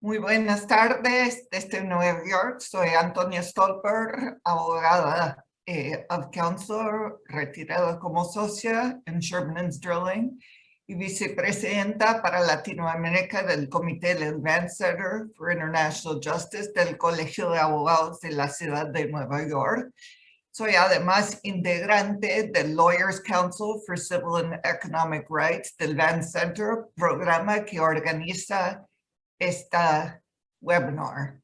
Muy buenas tardes desde Nueva York. Soy Antonia Stolper, abogada of counsel, retirada como socia en Sherman's Drilling y vicepresidenta para Latinoamérica del Comité del Advanced Center for International Justice del Colegio de Abogados de la Ciudad de Nueva York. Soy además integrante del Lawyers Council for Civil and Economic Rights del Advanced Center, programa que organiza esta webinar.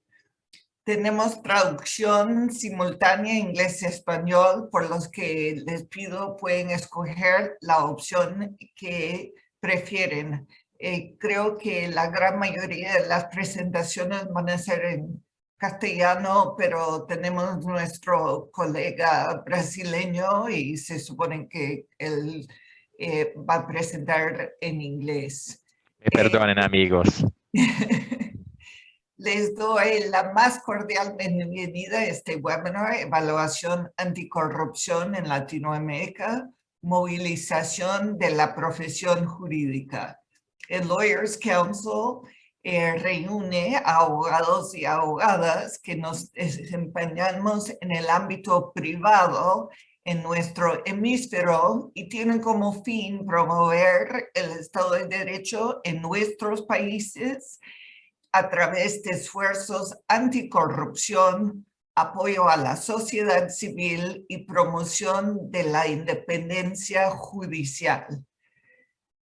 Tenemos traducción simultánea inglés y español, por los que les pido pueden escoger la opción que prefieren. Creo que la gran mayoría de las presentaciones van a ser en castellano, pero tenemos nuestro colega brasileño y se supone que él va a presentar en inglés. Me perdonen, amigos. Les doy la más cordial bienvenida a este webinar, Evaluación Anticorrupción en Latinoamérica, Movilización de la Profesión Jurídica. El Lawyers Council reúne a abogados y abogadas que nos desempeñamos en el ámbito privado en nuestro hemisferio y tienen como fin promover el Estado de Derecho en nuestros países a través de esfuerzos anticorrupción, apoyo a la sociedad civil y promoción de la independencia judicial.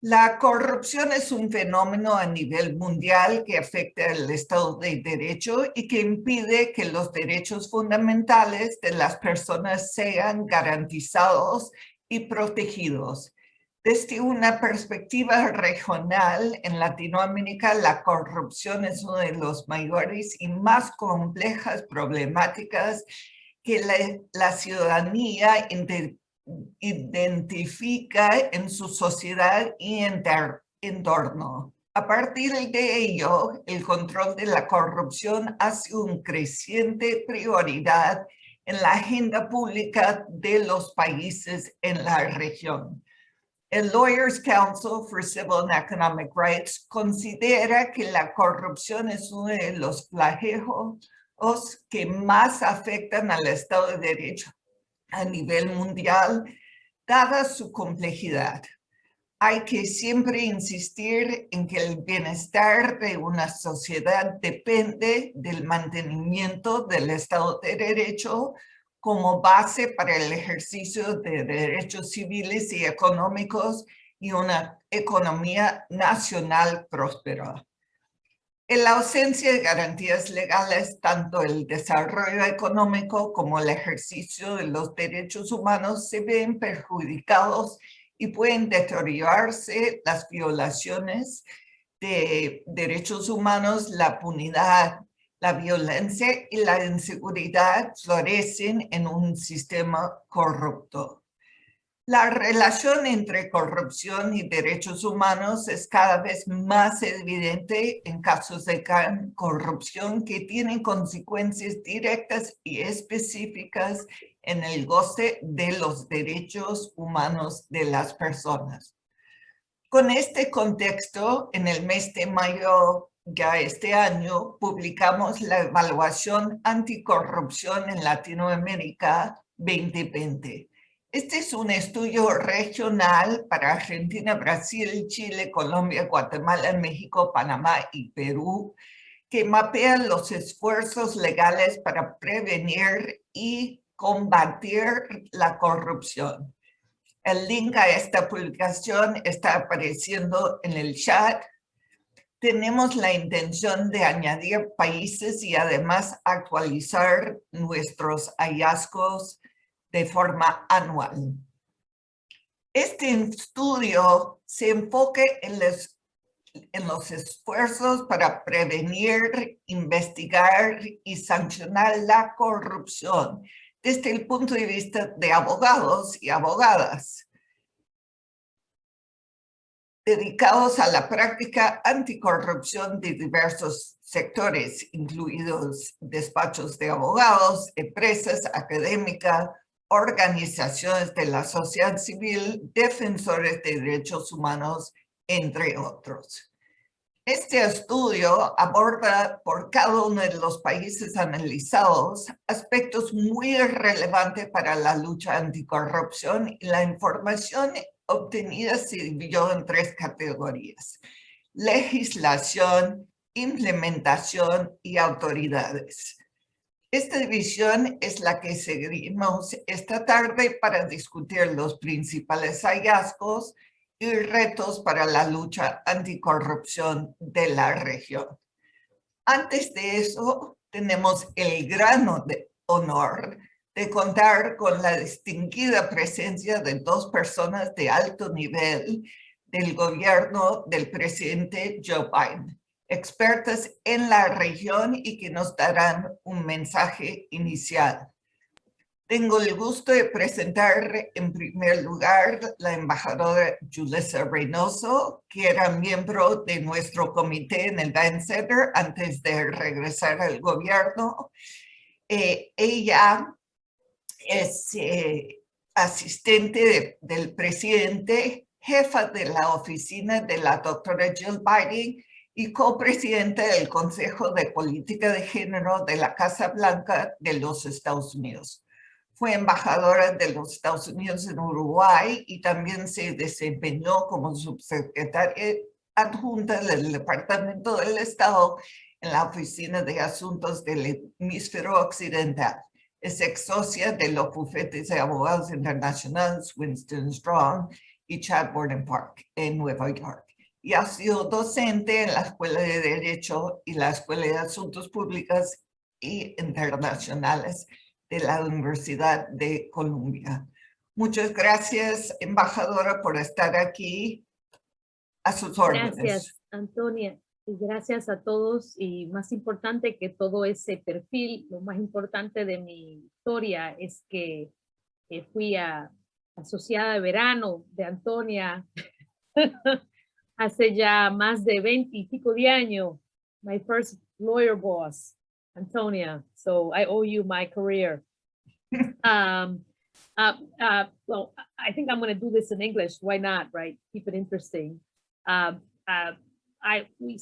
La corrupción es un fenómeno a nivel mundial que afecta al Estado de Derecho y que impide que los derechos fundamentales de las personas sean garantizados y protegidos. Desde una perspectiva regional, en Latinoamérica, la corrupción es una de las mayores y más complejas problemáticas que la ciudadanía identifica en su sociedad y entorno. A partir de ello, el control de la corrupción ha sido una creciente prioridad en la agenda pública de los países en la región. El Lawyers Council for Civil and Economic Rights considera que la corrupción es uno de los flagelos que más afectan al Estado de Derecho a nivel mundial, dada su complejidad. Hay que siempre insistir en que el bienestar de una sociedad depende del mantenimiento del Estado de Derecho como base para el ejercicio de derechos civiles y económicos y una economía nacional próspera. En la ausencia de garantías legales, tanto el desarrollo económico como el ejercicio de los derechos humanos se ven perjudicados y pueden deteriorarse. Las violaciones de derechos humanos, la impunidad, la violencia y la inseguridad florecen en un sistema corrupto. La relación entre corrupción y derechos humanos es cada vez más evidente en casos de corrupción que tienen consecuencias directas y específicas en el goce de los derechos humanos de las personas. Con este contexto, en el mes de mayo ya este año, publicamos la Evaluación Anticorrupción en Latinoamérica 2020. Este es un estudio regional para Argentina, Brasil, Chile, Colombia, Guatemala, México, Panamá y Perú, que mapea los esfuerzos legales para prevenir y combatir la corrupción. El link a esta publicación está apareciendo en el chat. Tenemos la intención de añadir países y además actualizar nuestros hallazgos de forma anual. Este estudio se enfoca en los esfuerzos para prevenir, investigar y sancionar la corrupción desde el punto de vista de abogados y abogadas dedicados a la práctica anticorrupción de diversos sectores, incluidos despachos de abogados, empresas académicas, organizaciones de la sociedad civil, defensores de derechos humanos, entre otros. Este estudio aborda por cada uno de los países analizados aspectos muy relevantes para la lucha anticorrupción y la información obtenida se dividió en 3 categorías: legislación, implementación y autoridades. Esta división es la que seguimos esta tarde para discutir los principales hallazgos y retos para la lucha anticorrupción de la región. Antes de eso, tenemos el gran honor de contar con la distinguida presencia de 2 personas de alto nivel del gobierno del presidente Joe Biden, expertas en la región y que nos darán un mensaje inicial. Tengo el gusto de presentar en primer lugar la embajadora Julissa Reynoso, que era miembro de nuestro comité en el Vance Center antes de regresar al gobierno. Ella es asistente del presidente, jefa de la oficina de la doctora Jill Biden y copresidenta del Consejo de Política de Género de la Casa Blanca de los Estados Unidos. Fue embajadora de los Estados Unidos en Uruguay y también se desempeñó como subsecretaria adjunta del Departamento del Estado en la Oficina de Asuntos del Hemisferio Occidental. Es ex socia de los bufetes de abogados internacionales Winston Strong y Chadbourne Park en Nueva York. Y ha sido docente en la Escuela de Derecho y la Escuela de Asuntos Públicos e Internacionales de la Universidad de Columbia. Muchas gracias, embajadora, por estar aquí. A sus órdenes. Gracias, Antonia, y gracias a todos. Y más importante que todo ese perfil, lo más importante de mi historia es que fui asociada de verano de Antonia hace ya más de 20 y pico de años. My first lawyer boss, Antonia. So I owe you my career. Well, I think I'm going to do this in English. Why not, right? Keep it interesting. We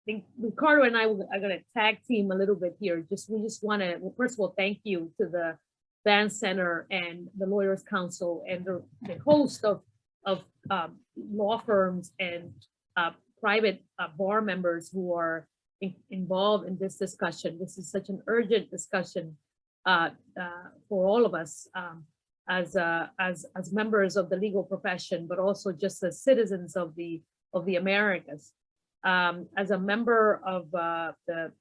think Ricardo and I are going to tag team a little bit here. We just want to, well, first of all, thank you to the Vance Center and the Lawyers Council and the host of law firms and private bar members who are involved in this discussion. This is such an urgent discussion for all of us as members of the legal profession, but also just as citizens of the Americas. As a member of the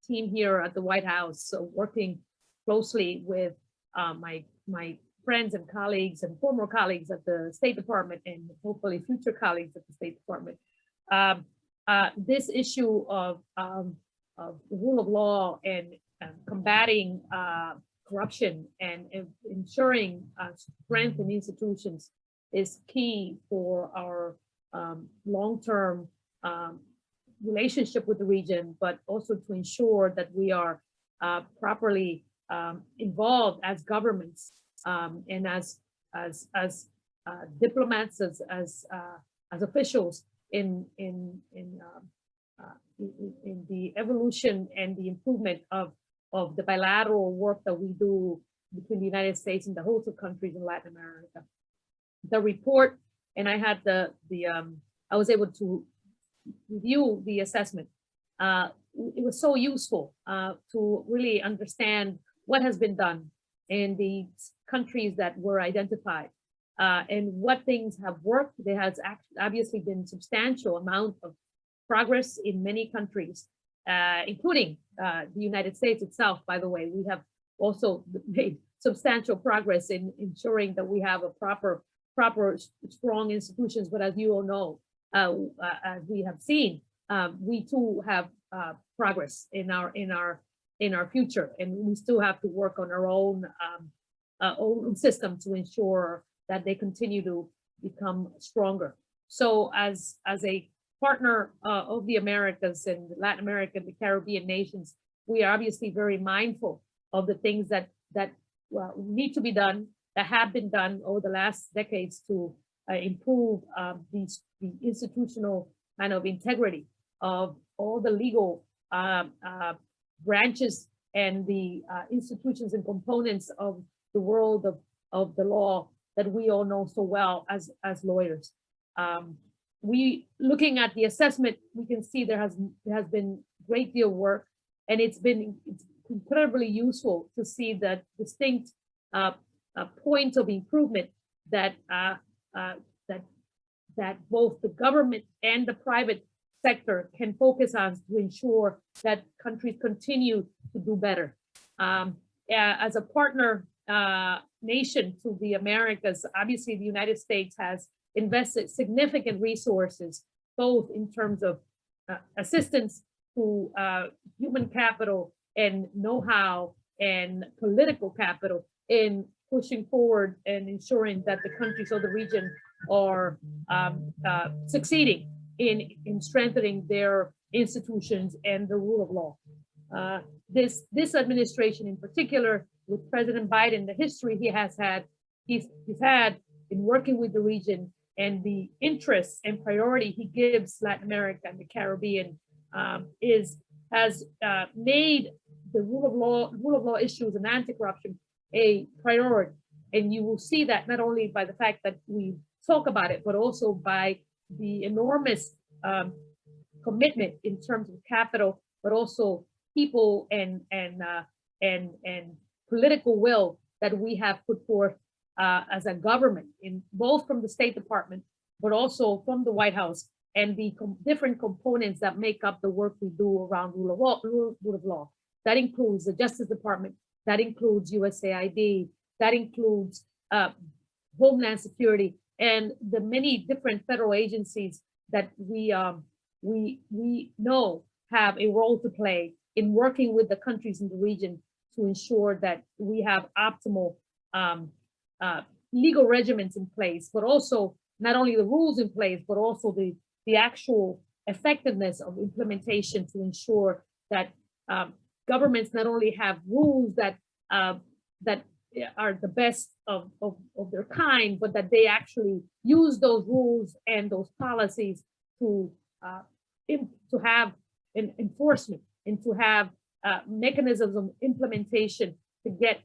team here at the White House, so working closely with my friends and colleagues and former colleagues at the State Department and hopefully future colleagues at the State Department, this issue of the rule of law and combating corruption and ensuring strength in institutions is key for our long-term relationship with the region, but also to ensure that we are properly involved as governments and as diplomats, as officials in the evolution and the improvement of the bilateral work that we do between the United States and the host of countries in Latin America. The report, and I had I was able to review the assessment. It was so useful to really understand what has been done in the countries that were identified and what things have worked. There has obviously been substantial amount of progress in many countries, including the United States itself. By the way, we have also made substantial progress in ensuring that we have a proper strong institutions. But as you all know, as we have seen, we too have progress in our future, and we still have to work on our own system to ensure that they continue to become stronger. So as a partner of the Americas and Latin America and the Caribbean nations, we are obviously very mindful of the things that need to be done, that have been done over the last decades to improve the institutional kind of integrity of all the legal branches and the institutions and components of the world of the law that we all know so well as lawyers. Looking at the assessment, we can see there has been a great deal of work, and it's incredibly useful to see that distinct points of improvement that that both the government and the private sector can focus on to ensure that countries continue to do better. As a partner nation to the Americas, obviously the United States has invested significant resources, both in terms of assistance to human capital and know-how and political capital in pushing forward and ensuring that the countries of the region are succeeding in strengthening their institutions and the rule of law. This administration in particular, with President Biden, the history he's had in working with the region and the interests and priority he gives Latin America and the Caribbean has made the rule of law issues and anti-corruption a priority. And you will see that not only by the fact that we talk about it, but also by the enormous commitment in terms of capital, but also people and political will that we have put forth as a government, in both from the State Department, but also from the White House, and the different components that make up the work we do around rule of law. That includes the Justice Department, that includes USAID, that includes Homeland Security, and the many different federal agencies that we know have a role to play in working with the countries in the region to ensure that we have optimal legal regimens in place, but also not only the rules in place, but also the actual effectiveness of implementation to ensure that governments not only have rules that are the best of their kind, but that they actually use those rules and those policies to have an enforcement and to have mechanisms of implementation to get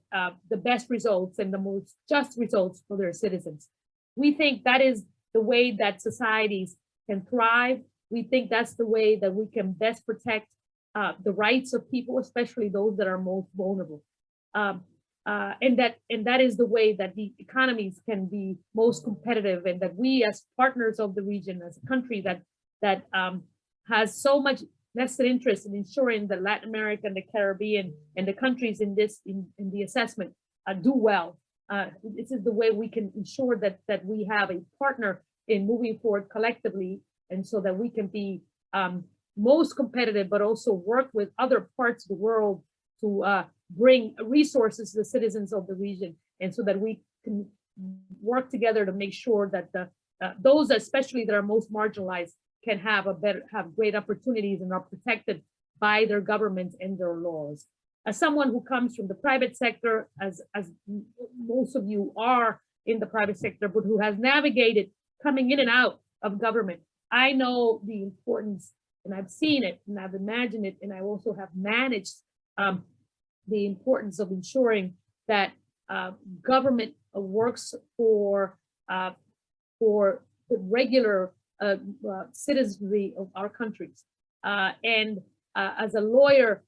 the best results and the most just results for their citizens. We think that is the way that societies can thrive. We think that's the way that we can best protect the rights of people, especially those that are most vulnerable. And that is the way that the economies can be most competitive, and that we as partners of the region, as a country that has so much vested interest in ensuring that Latin America and the Caribbean and the countries in the assessment do well. This is the way we can ensure that we have a partner in moving forward collectively, and so that we can be most competitive, but also work with other parts of the world to bring resources to the citizens of the region, and so that we can work together to make sure that those especially that are most marginalized can have great opportunities and are protected by their governments and their laws. As someone who comes from the private sector, as most of you are in the private sector, but who has navigated coming in and out of government, I know the importance, and I've seen it, and I've imagined it, and I also have managed the importance of ensuring that government works for the regular citizenry of our countries. And as a lawyer,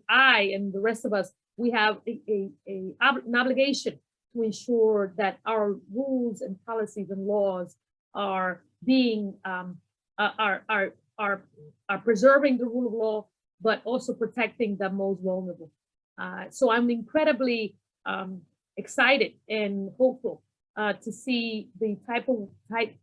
I and the rest of us, we have an obligation to ensure that our rules and policies and laws are being are preserving the rule of law, but also protecting the most vulnerable. So I'm incredibly excited and hopeful to see the type of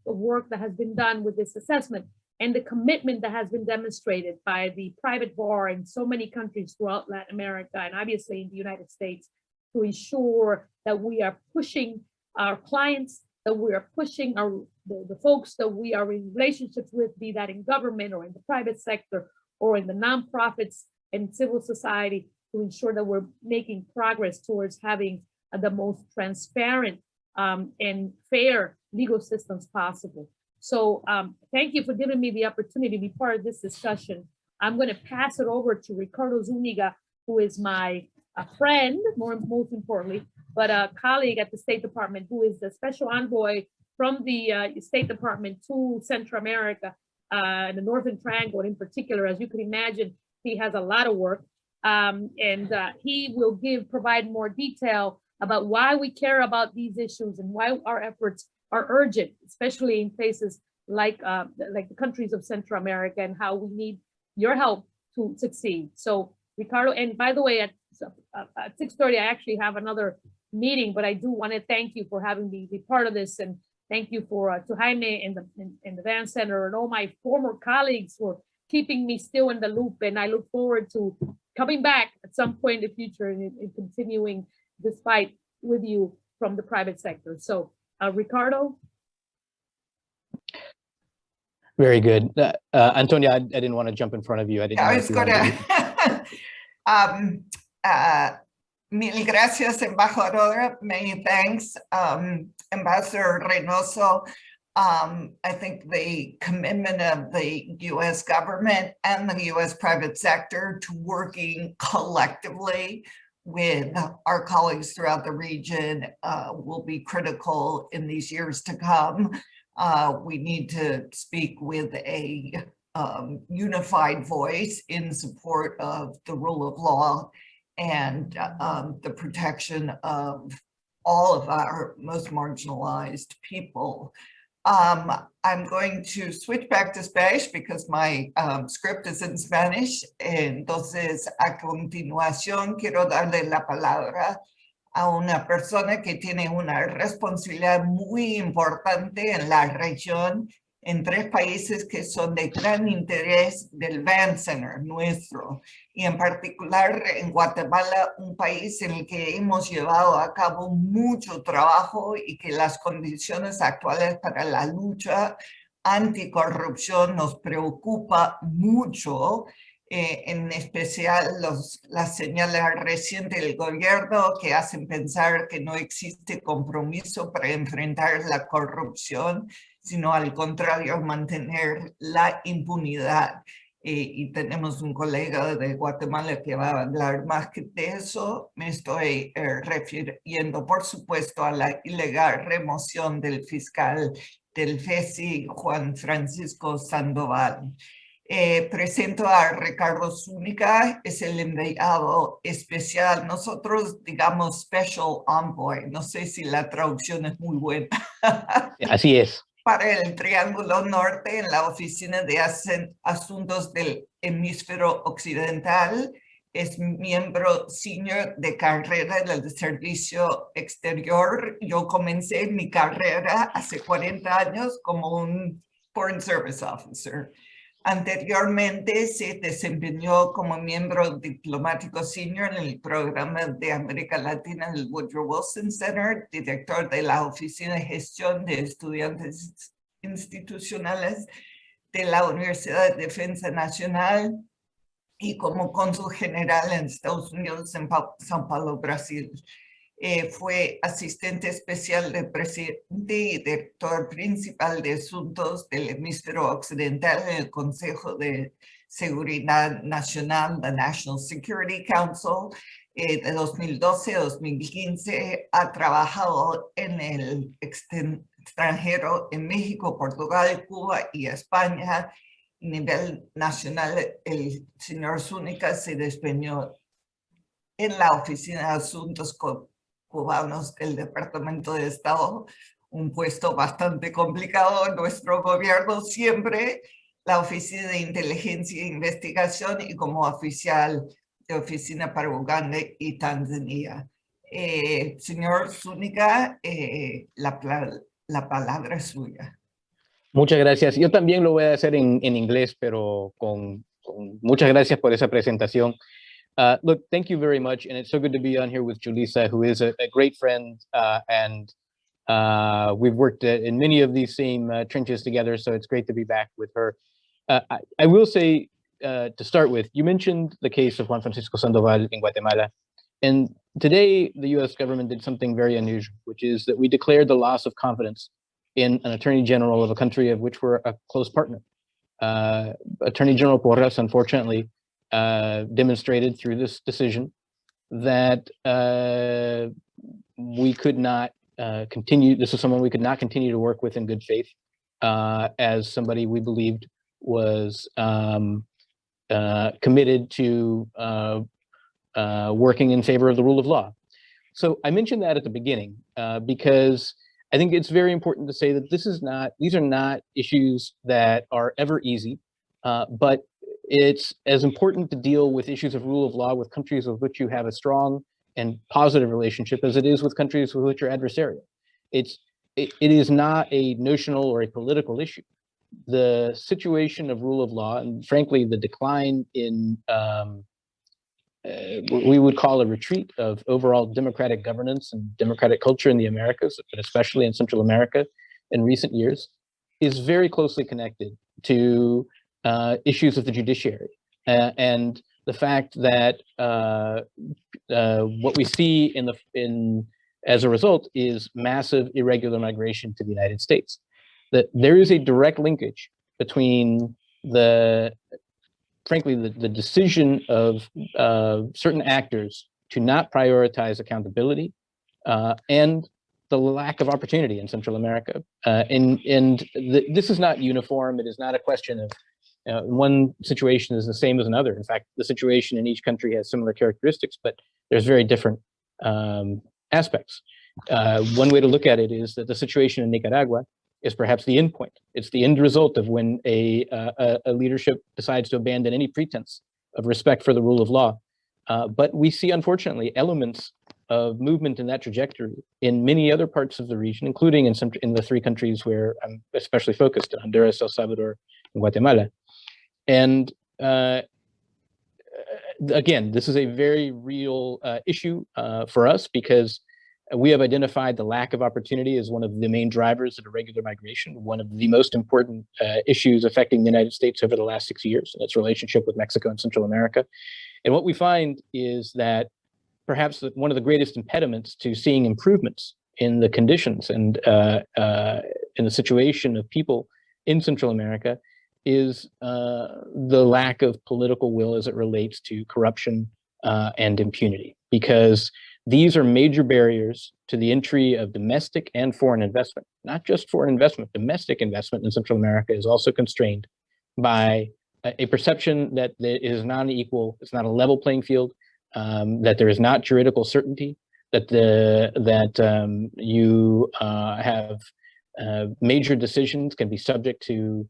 work that has been done with this assessment, and the commitment that has been demonstrated by the private bar in so many countries throughout Latin America, and obviously in the United States, to ensure that we are pushing our clients, that we are pushing the folks that we are in relationships with, be that in government or in the private sector or in the nonprofits and civil society, to ensure that we're making progress towards having the most transparent and fair legal systems possible. So thank you for giving me the opportunity to be part of this discussion. I'm going to pass it over to Ricardo Zuniga, who is my friend, most importantly, but a colleague at the State Department, who is the special envoy from the State Department to Central America, the Northern Triangle in particular. As you can imagine, he has a lot of work, and he will provide more detail about why we care about these issues and why our efforts are urgent, especially in places like the countries of Central America, and how we need your help to succeed. So Ricardo, and by the way, at 6:30, I actually have another meeting, but I do want to thank you for having me be part of this, and thank you to Jaime and the Van Center and all my former colleagues for keeping me still in the loop. And I look forward to coming back at some point in the future and continuing this fight with you from the private sector. So Ricardo. Very good. Antonia, I didn't want to jump in front of you. I was going to. Mil gracias, embajadora. Many thanks, Ambassador Reynoso. I think the commitment of the U.S. government and the U.S. private sector to working collectively with our colleagues throughout the region will be critical in these years to come. We need to speak with a unified voice in support of the rule of law and the protection of all of our most marginalized people. I'm going to switch back to Spanish because my script is in Spanish. Entonces, a continuación, quiero darle la palabra a una persona que tiene una responsabilidad muy importante en la región, en 3 países que son de gran interés del Van Center nuestro, y en particular en Guatemala, un país en el que hemos llevado a cabo mucho trabajo y que las condiciones actuales para la lucha anticorrupción nos preocupa mucho, en especial las señales recientes del gobierno que hacen pensar que no existe compromiso para enfrentar la corrupción, sino al contrario, mantener la impunidad. Y tenemos un colega de Guatemala que va a hablar más que de eso. Me estoy refiriendo, por supuesto, a la ilegal remoción del fiscal del FESI, Juan Francisco Sandoval. Presento a Ricardo Zuniga, es el enviado especial. Nosotros digamos Special Envoy, no sé si la traducción es muy buena. Así es. Para el Triángulo Norte en la Oficina de Asuntos del Hemisferio Occidental. Es miembro senior de carrera del Servicio Exterior. Yo comencé mi carrera hace 40 años como un Foreign Service Officer. Anteriormente se desempeñó como miembro diplomático senior en el programa de América Latina del Woodrow Wilson Center, director de la Oficina de Gestión de Estudiantes Institucionales de la Universidad de Defensa Nacional y como cónsul general en Estados Unidos en São Paulo, Brasil. Fue asistente especial del presidente y director principal de asuntos del hemisferio occidental en el Consejo de Seguridad Nacional, the National Security Council, de 2012 a 2015. Ha trabajado en el extranjero en México, Portugal, Cuba y España. A nivel nacional, el señor Zuniga se desempeñó en la Oficina de Asuntos Cubanos del Departamento de Estado, un puesto bastante complicado en nuestro gobierno siempre, la Oficina de Inteligencia e Investigación y como oficial de Oficina para Uganda y Tanzania. Señor Zuniga, la palabra es suya. Muchas gracias. Yo también lo voy a hacer en inglés, pero con muchas gracias por esa presentación. Look, thank you very much. And it's so good to be on here with Julissa, who is a great friend. And we've worked in many of these same trenches together. So it's great to be back with her. I will say, to start with, you mentioned the case of Juan Francisco Sandoval in Guatemala. And today, the US government did something very unusual, which is that we declared the loss of confidence in an attorney general of a country of which we're a close partner. Attorney General Porras, unfortunately, demonstrated through this decision that we could not continue. This is someone we could not continue to work with in good faith, as somebody we believed was committed to working in favor of the rule of law. So I mentioned that at the beginning because I think it's very important to say that these are not issues that are ever easy, but it's as important to deal with issues of rule of law with countries with which you have a strong and positive relationship as it is with countries with which you're adversarial. It is not a notional or a political issue. The situation of rule of law, and frankly, the decline in what we would call a retreat of overall democratic governance and democratic culture in the Americas, but especially in Central America in recent years, is very closely connected to issues of the judiciary. And the fact that what we see as a result is massive irregular migration to the United States. That there is a direct linkage between frankly, the decision of certain actors to not prioritize accountability and the lack of opportunity in Central America. This is not uniform. It is not a question of one situation is the same as another. In fact, the situation in each country has similar characteristics, but there's very different aspects. One way to look at it is that the situation in Nicaragua is perhaps the end point. It's the end result of when a leadership decides to abandon any pretense of respect for the rule of law. But we see, unfortunately, elements of movement in that trajectory in many other parts of the region, including in the three countries where I'm especially focused, Honduras, El Salvador, and Guatemala. And again, this is a very real issue for us because we have identified the lack of opportunity as one of the main drivers of irregular migration, one of the most important issues affecting the United States over the last 6 years, and its relationship with Mexico and Central America. And what we find is that perhaps one of the greatest impediments to seeing improvements in the conditions and in the situation of people in Central America is the lack of political will as it relates to corruption and impunity, because these are major barriers to the entry of domestic and foreign investment. Not just foreign investment, domestic investment in Central America is also constrained by a perception that it is not an equal, it's not a level playing field, that there is not juridical certainty, that you have major decisions can be subject to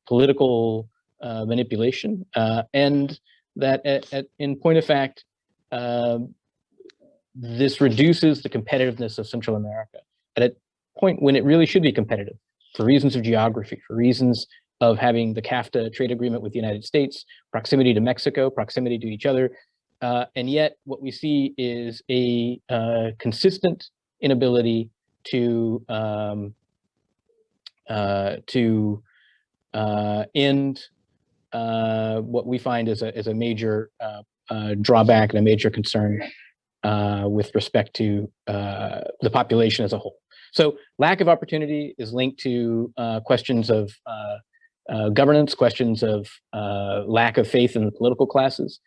political manipulation, and that in point of fact, this reduces the competitiveness of Central America at a point when it really should be competitive for reasons of geography, for reasons of having the CAFTA trade agreement with the United States, proximity to Mexico, proximity to each other. And yet what we see is a consistent inability to end what we find as a major drawback and a major concern with respect to the population as a whole. So lack of opportunity is linked to questions of governance, questions of lack of faith in the political classes.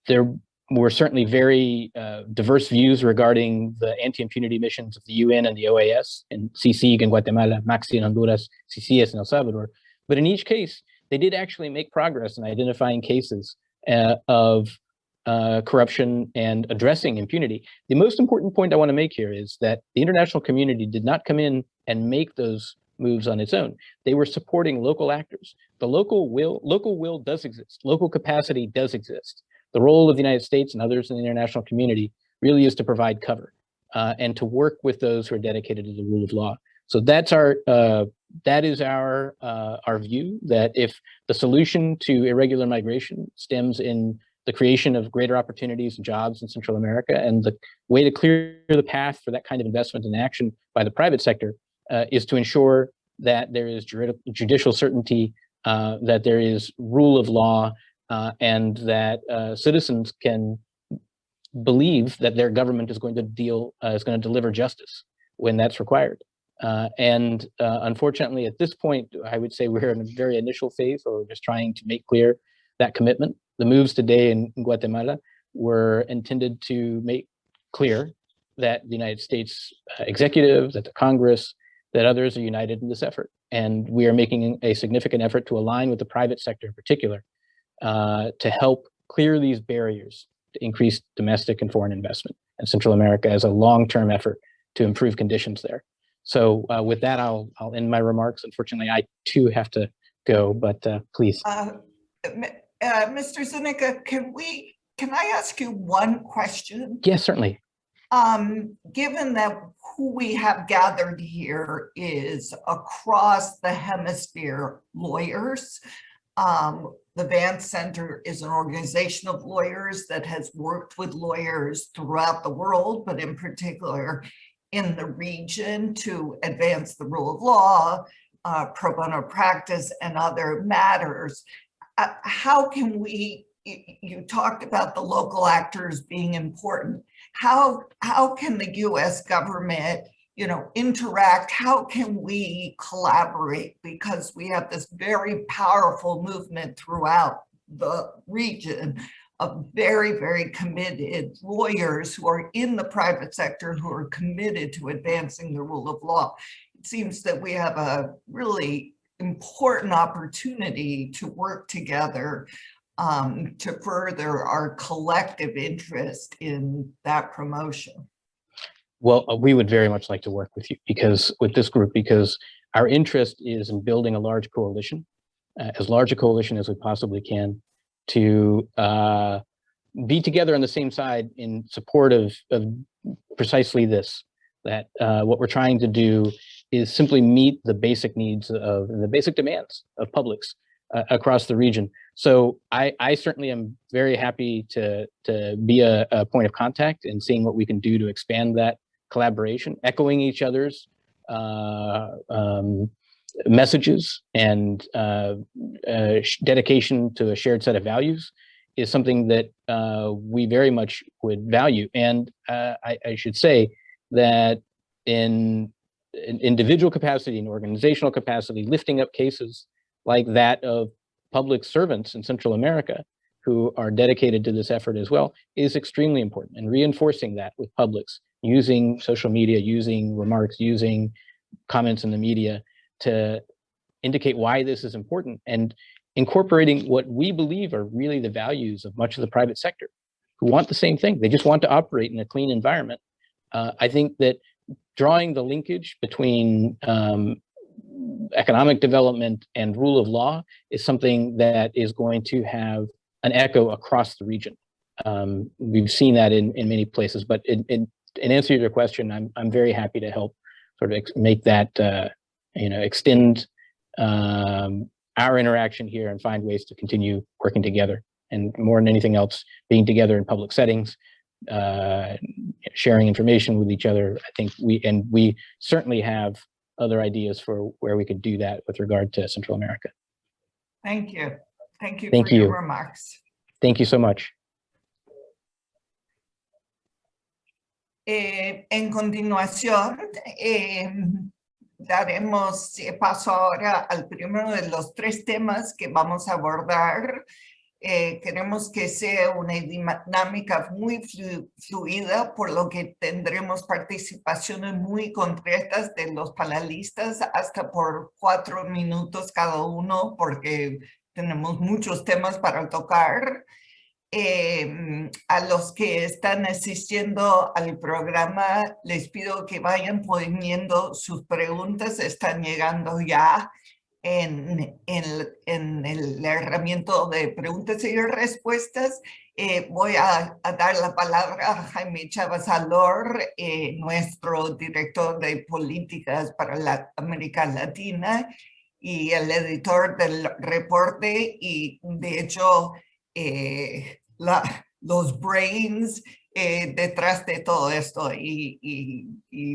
There were certainly very diverse views regarding the anti-impunity missions of the UN and the OAS, and CICIG in Guatemala, MAXI in Honduras, CCS in El Salvador. But in each case, they did actually make progress in identifying cases of corruption and addressing impunity. The most important point I want to make here is that the international community did not come in and make those moves on its own. They were supporting local actors. The local will does exist. Local capacity does exist. The role of the United States and others in the international community really is to provide cover and to work with those who are dedicated to the rule of law. So that's that is our view, that if the solution to irregular migration stems in the creation of greater opportunities and jobs in Central America, and the way to clear the path for that kind of investment and action by the private sector is to ensure that there is judicial certainty, that there is rule of law, and that citizens can believe that their government is going to deliver justice when that's required. Unfortunately, at this point, I would say we're in a very initial phase, or we're just trying to make clear that commitment. The moves today in Guatemala were intended to make clear that the United States executive, that the Congress, that others are united in this effort. And we are making a significant effort to align with the private sector in particular to help clear these barriers to increase domestic and foreign investment in Central America as a long-term effort to improve conditions there. So with that, I'll end my remarks. Unfortunately, I too have to go, but please. Mr. Zuniga, can I ask you one question? Yes, certainly. Given that who we have gathered here is across the hemisphere lawyers, the Vance Center is an organization of lawyers that has worked with lawyers throughout the world, but in particular in the region to advance the rule of law, pro bono practice, and other matters. How can we, you talked about the local actors being important. How can the US government, interact? How can we collaborate? Because we have this very powerful movement throughout the region of very, very committed lawyers who are in the private sector who are committed to advancing the rule of law. It seems that we have a really important opportunity to work together to further our collective interest in that promotion. Well, we would very much like to work with you with this group, because our interest is in building a large coalition, as large a coalition as we possibly can, to be together on the same side in support of precisely this, that what we're trying to do is simply meet the basic needs and the basic demands of publics across the region. So I certainly am very happy to be a point of contact and seeing what we can do to expand that collaboration, echoing each other's messages and dedication to a shared set of values is something that we very much would value. And I should say that in individual capacity and organizational capacity, lifting up cases like that of public servants in Central America who are dedicated to this effort as well is extremely important, and reinforcing that with publics, using social media, using remarks, using comments in the media to indicate why this is important, and incorporating what we believe are really the values of much of the private sector who want the same thing. They just want to operate in a clean environment. I think that drawing the linkage between economic development and rule of law is something that is going to have an echo across the region. We've seen that in many places, but in answer to your question, I'm very happy to help sort of make that, extend our interaction here and find ways to continue working together. And more than anything else, being together in public settings, sharing information with each other. I think we certainly have other ideas for where we could do that with regard to Central America. Thank you. Thank you for your remarks. Thank you so much. En continuación, daremos paso ahora al primero de los tres temas que vamos a abordar. Queremos que sea una dinámica muy fluida, por lo que tendremos participaciones muy concretas de los panelistas, hasta por 4 minutos cada uno, porque tenemos muchos temas para tocar. A los que están asistiendo al programa, les pido que vayan poniendo sus preguntas, están llegando ya en la herramienta de preguntas y respuestas. Voy a dar la palabra a Jaime Chávez Alor, nuestro director de políticas para la América Latina y el editor del reporte, y de hecho los brains detrás de todo esto y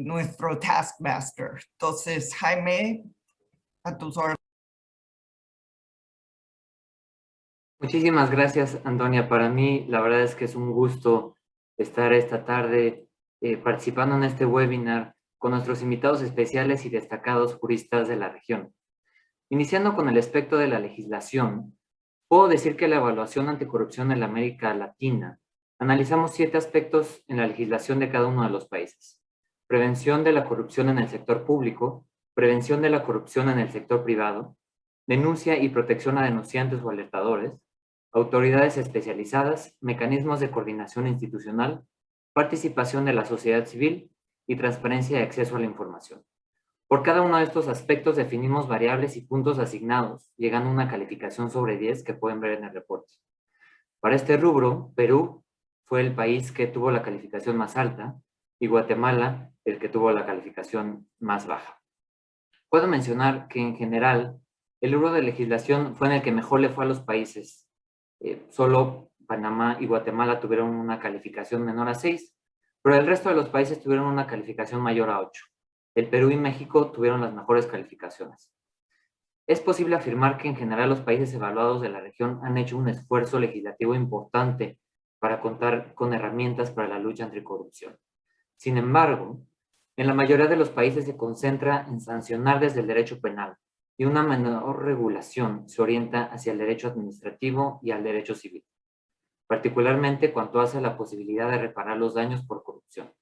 nuestro taskmaster. Entonces, Jaime, a tus órdenes. Muchísimas gracias, Antonia. Para mí, la verdad es que es un gusto estar esta tarde participando en este webinar con nuestros invitados especiales y destacados juristas de la región. Iniciando con el aspecto de la legislación, puedo decir que la evaluación anticorrupción en la América Latina analizamos 7 aspectos en la legislación de cada uno de los países. Prevención de la corrupción en el sector público, prevención de la corrupción en el sector privado, denuncia y protección a denunciantes o alertadores, autoridades especializadas, mecanismos de coordinación institucional, participación de la sociedad civil y transparencia y acceso a la información. Por cada uno de estos aspectos definimos variables y puntos asignados, llegando a una calificación sobre 10 que pueden ver en el reporte. Para este rubro, Perú fue el país que tuvo la calificación más alta y Guatemala el que tuvo la calificación más baja. Puedo mencionar que en general el rubro de legislación fue en el que mejor le fue a los países. Solo Panamá y Guatemala tuvieron una calificación menor a 6, pero el resto de los países tuvieron una calificación mayor a 8. El Perú y México tuvieron las mejores calificaciones. Es posible afirmar que en general los países evaluados de la región han hecho un esfuerzo legislativo importante para contar con herramientas para la lucha anticorrupción. Sin embargo, en la mayoría de los países se concentra en sancionar desde el derecho penal y una menor regulación se orienta hacia el derecho administrativo y al derecho civil, particularmente cuanto hace a la posibilidad de reparar los daños por corrupción.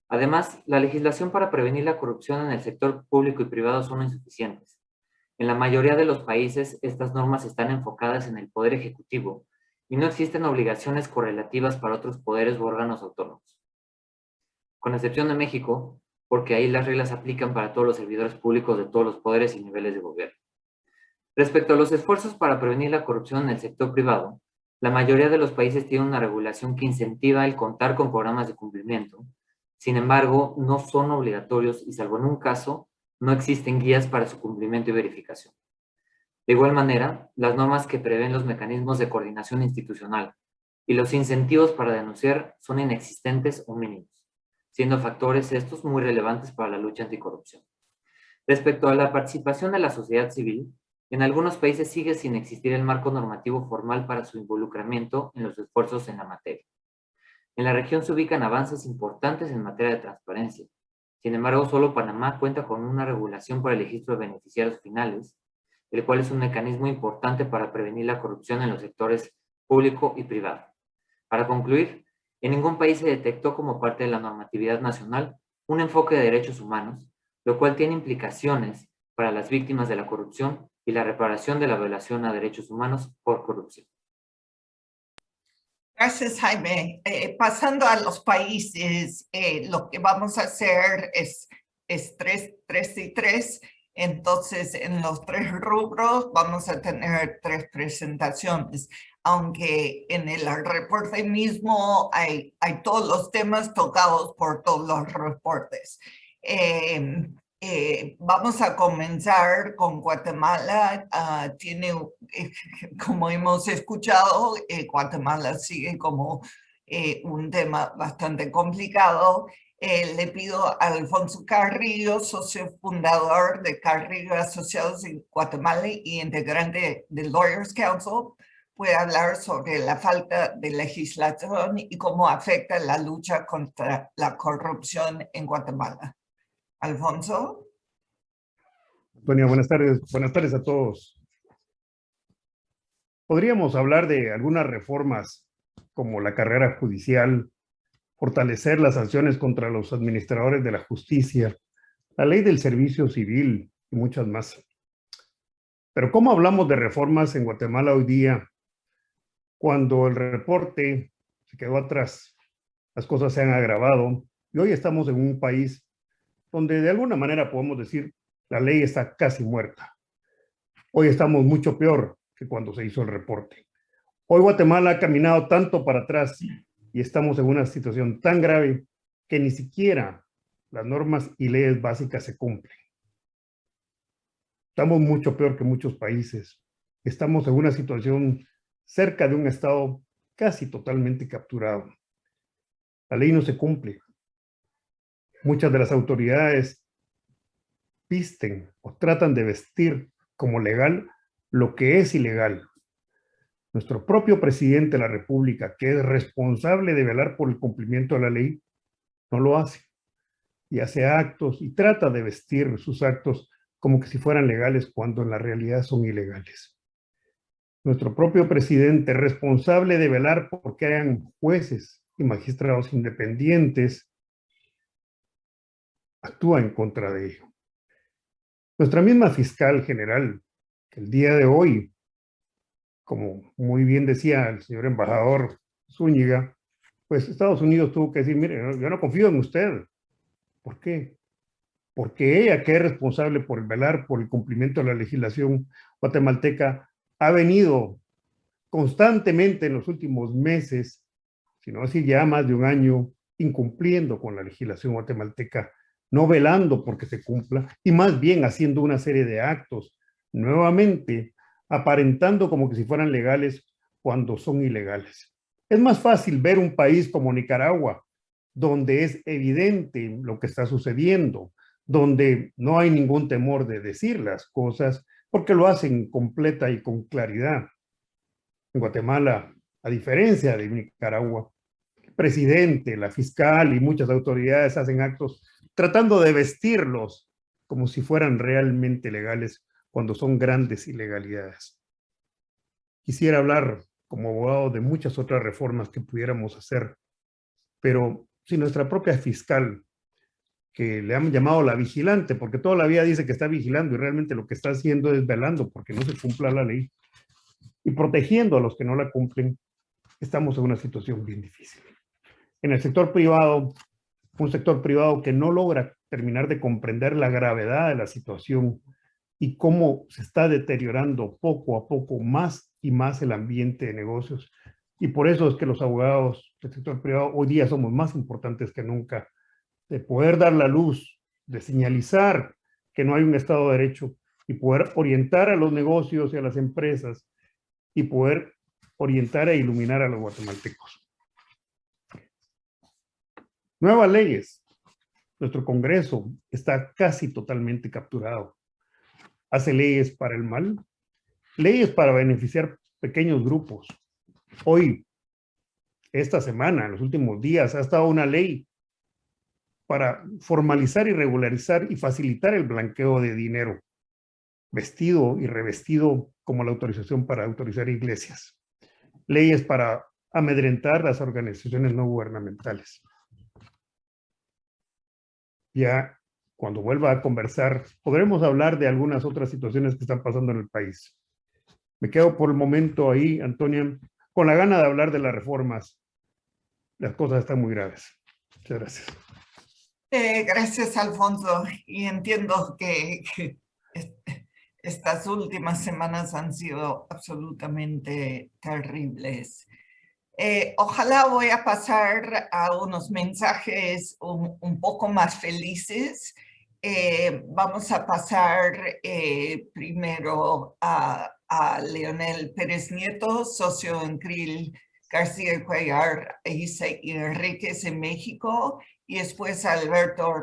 Además, la legislación para prevenir la corrupción en el sector público y privado son insuficientes. En la mayoría de los países, estas normas están enfocadas en el poder ejecutivo y no existen obligaciones correlativas para otros poderes u órganos autónomos. Con excepción de México, porque ahí las reglas aplican para todos los servidores públicos de todos los poderes y niveles de gobierno. Respecto a los esfuerzos para prevenir la corrupción en el sector privado, la mayoría de los países tienen una regulación que incentiva el contar con programas de cumplimiento. Sin embargo, no son obligatorios y salvo en un caso, no existen guías para su cumplimiento y verificación. De igual manera, las normas que prevén los mecanismos de coordinación institucional y los incentivos para denunciar son inexistentes o mínimos, siendo factores estos muy relevantes para la lucha anticorrupción. Respecto a la participación de la sociedad civil, en algunos países sigue sin existir el marco normativo formal para su involucramiento en los esfuerzos en la materia. En la región se ubican avances importantes en materia de transparencia. Sin embargo, solo Panamá cuenta con una regulación para el registro de beneficiarios finales, el cual es un mecanismo importante para prevenir la corrupción en los sectores público y privado. Para concluir, en ningún país se detectó como parte de la normatividad nacional un enfoque de derechos humanos, lo cual tiene implicaciones para las víctimas de la corrupción y la reparación de la violación a derechos humanos por corrupción. Gracias, Jaime. Pasando a los países, lo que vamos a hacer es 3 y 3. Entonces, en los 3 rubros vamos a tener 3 presentaciones. Aunque en el reporte mismo hay todos los temas tocados por todos los reportes. Vamos a comenzar con Guatemala. Como hemos escuchado, Guatemala sigue como un tema bastante complicado. Le pido a Alfonso Carrillo, socio fundador de Carrillo Asociados en Guatemala y integrante del Lawyers Council, puede hablar sobre la falta de legislación y cómo afecta la lucha contra la corrupción en Guatemala. Alfonso. Antonio, buenas tardes. Buenas tardes a todos. Podríamos hablar de algunas reformas como la carrera judicial, fortalecer las sanciones contra los administradores de la justicia, la ley del servicio civil y muchas más. Pero ¿cómo hablamos de reformas en Guatemala hoy día cuando el reporte se quedó atrás? Las cosas se han agravado y hoy estamos en un país donde de alguna manera podemos decir la ley está casi muerta. Hoy estamos mucho peor que cuando se hizo el reporte. Hoy Guatemala ha caminado tanto para atrás y estamos en una situación tan grave que ni siquiera las normas y leyes básicas se cumplen. Estamos mucho peor que muchos países. Estamos en una situación cerca de un estado casi totalmente capturado. La ley no se cumple. Muchas de las autoridades visten o tratan de vestir como legal lo que es ilegal. Nuestro propio presidente de la República, que es responsable de velar por el cumplimiento de la ley, no lo hace. y hace actos y trata de vestir sus actos como que si fueran legales cuando en la realidad son ilegales. Nuestro propio presidente, responsable de velar por que hayan jueces y magistrados independientes, actúa en contra de ello. Nuestra misma fiscal general, que el día de hoy, como muy bien decía el señor embajador Zúñiga, pues Estados Unidos tuvo que decir, mire, yo no confío en usted. ¿Por qué? Porque ella, que es responsable por velar por el cumplimiento de la legislación guatemalteca, ha venido constantemente en los últimos meses, si no decir ya más de un año, incumpliendo con la legislación guatemalteca, no velando porque se cumpla, y más bien haciendo una serie de actos, nuevamente aparentando como que si fueran legales cuando son ilegales. Es más fácil ver un país como Nicaragua, donde es evidente lo que está sucediendo, donde no hay ningún temor de decir las cosas, porque lo hacen completa y con claridad. En Guatemala, a diferencia de Nicaragua, el presidente, la fiscal y muchas autoridades hacen actos tratando de vestirlos como si fueran realmente legales cuando son grandes ilegalidades. Quisiera hablar como abogado de muchas otras reformas que pudiéramos hacer, pero si nuestra propia fiscal, que le han llamado la vigilante, porque toda la vida dice que está vigilando y realmente lo que está haciendo es velando porque no se cumpla la ley y protegiendo a los que no la cumplen, estamos en una situación bien difícil. En el sector privado, un sector privado que no logra terminar de comprender la gravedad de la situación y cómo se está deteriorando poco a poco más y más el ambiente de negocios. Y por eso es que los abogados del sector privado hoy día somos más importantes que nunca, de poder dar la luz, de señalizar que no hay un Estado de Derecho y poder orientar a los negocios y a las empresas y poder orientar e iluminar a los guatemaltecos. Nuevas leyes. Nuestro Congreso está casi totalmente capturado. Hace leyes para el mal, leyes para beneficiar pequeños grupos. Hoy, esta semana, en los últimos días, ha estado una ley para formalizar y regularizar y facilitar el blanqueo de dinero, vestido y revestido como la autorización para autorizar iglesias. Leyes para amedrentar las organizaciones no gubernamentales. Ya cuando vuelva a conversar, podremos hablar de algunas otras situaciones que están pasando en el país. Me quedo por el momento ahí, Antonia, con la gana de hablar de las reformas. Las cosas están muy graves. Muchas gracias. Gracias, Alfonso. Y entiendo que estas últimas semanas han sido absolutamente terribles. Ojalá voy a pasar a unos mensajes un poco más felices. Vamos a pasar primero a Leonel Pérez Nieto, socio en Krill García Cuellar y Enríquez en México, y después a Alberto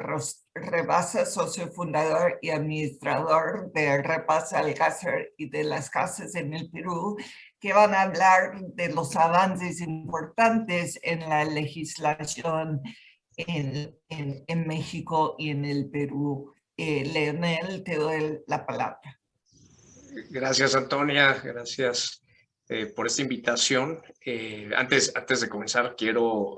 Rebasa, socio fundador y administrador de Repasa Alcázar y de las Casas en el Perú, que van a hablar de los avances importantes en la legislación en México y en el Perú. Leonel, te doy la palabra. Gracias, Antonia. Gracias por esta invitación. Antes de comenzar, quiero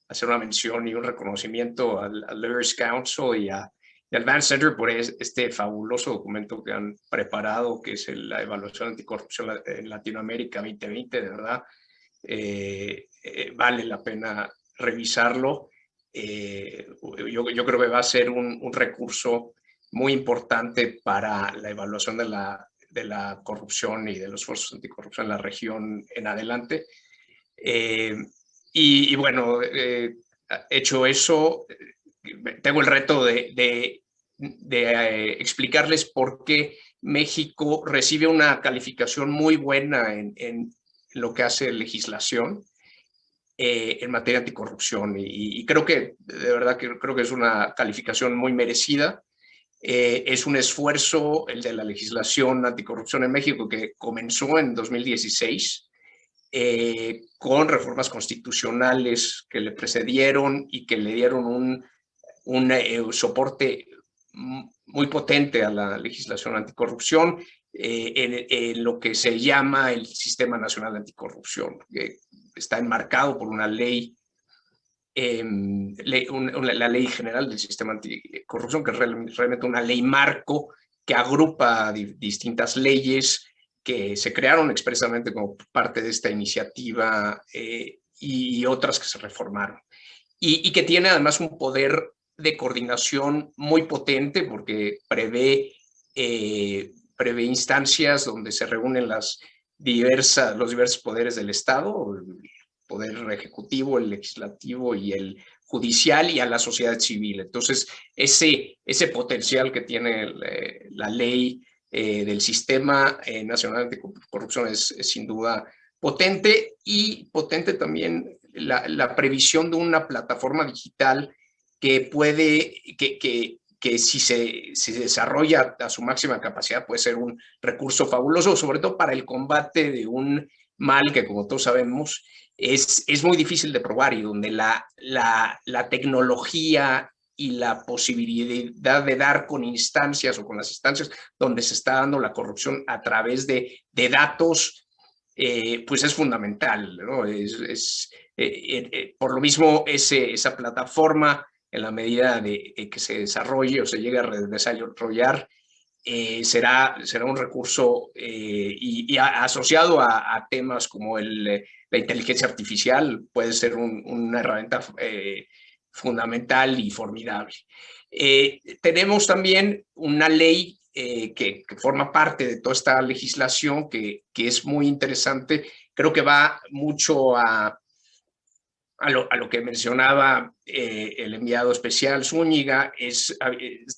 hacer una mención y un reconocimiento al Lawyers Council y al Van Center por este fabuloso documento que han preparado, que es la evaluación anticorrupción en Latinoamérica 2020. De verdad, vale la pena revisarlo. Yo creo que va a ser un recurso muy importante para la evaluación de la corrupción y de los esfuerzos anticorrupción en la región en adelante. Y bueno, hecho eso, tengo el reto de explicarles por qué México recibe una calificación muy buena en lo que hace legislación en materia anticorrupción. Y creo que, de verdad, creo que es una calificación muy merecida. Es un esfuerzo, el de la legislación anticorrupción en México, que comenzó en 2016 con reformas constitucionales que le precedieron y que le dieron un soporte muy potente a la legislación anticorrupción en lo que se llama el Sistema Nacional Anticorrupción, que está enmarcado por una ley, la Ley General del Sistema Anticorrupción, que es realmente una ley marco que agrupa distintas leyes que se crearon expresamente como parte de esta iniciativa y otras que se reformaron. Y que tiene además un poder de coordinación muy potente porque prevé instancias donde se reúnen los diversos poderes del Estado, el poder ejecutivo, el legislativo y el judicial, y a la sociedad civil. Entonces, ese potencial que tiene la ley del Sistema Nacional Anticorrupción es sin duda potente, y potente también la previsión de una plataforma digital que puede, que si se desarrolla a su máxima capacidad puede ser un recurso fabuloso, sobre todo para el combate de un mal que, como todos sabemos, es muy difícil de probar, y donde la tecnología y la posibilidad de dar con instancias o con las instancias donde se está dando la corrupción a través de datos, pues es fundamental, ¿no? Por lo mismo, esa plataforma, en la medida de que se desarrolle o se llegue a desarrollar, será un recurso y asociado a temas como la inteligencia artificial, puede ser una herramienta fundamental y formidable. Tenemos también una ley que forma parte de toda esta legislación que es muy interesante. Creo que va mucho a lo que mencionaba el enviado especial Zúñiga, es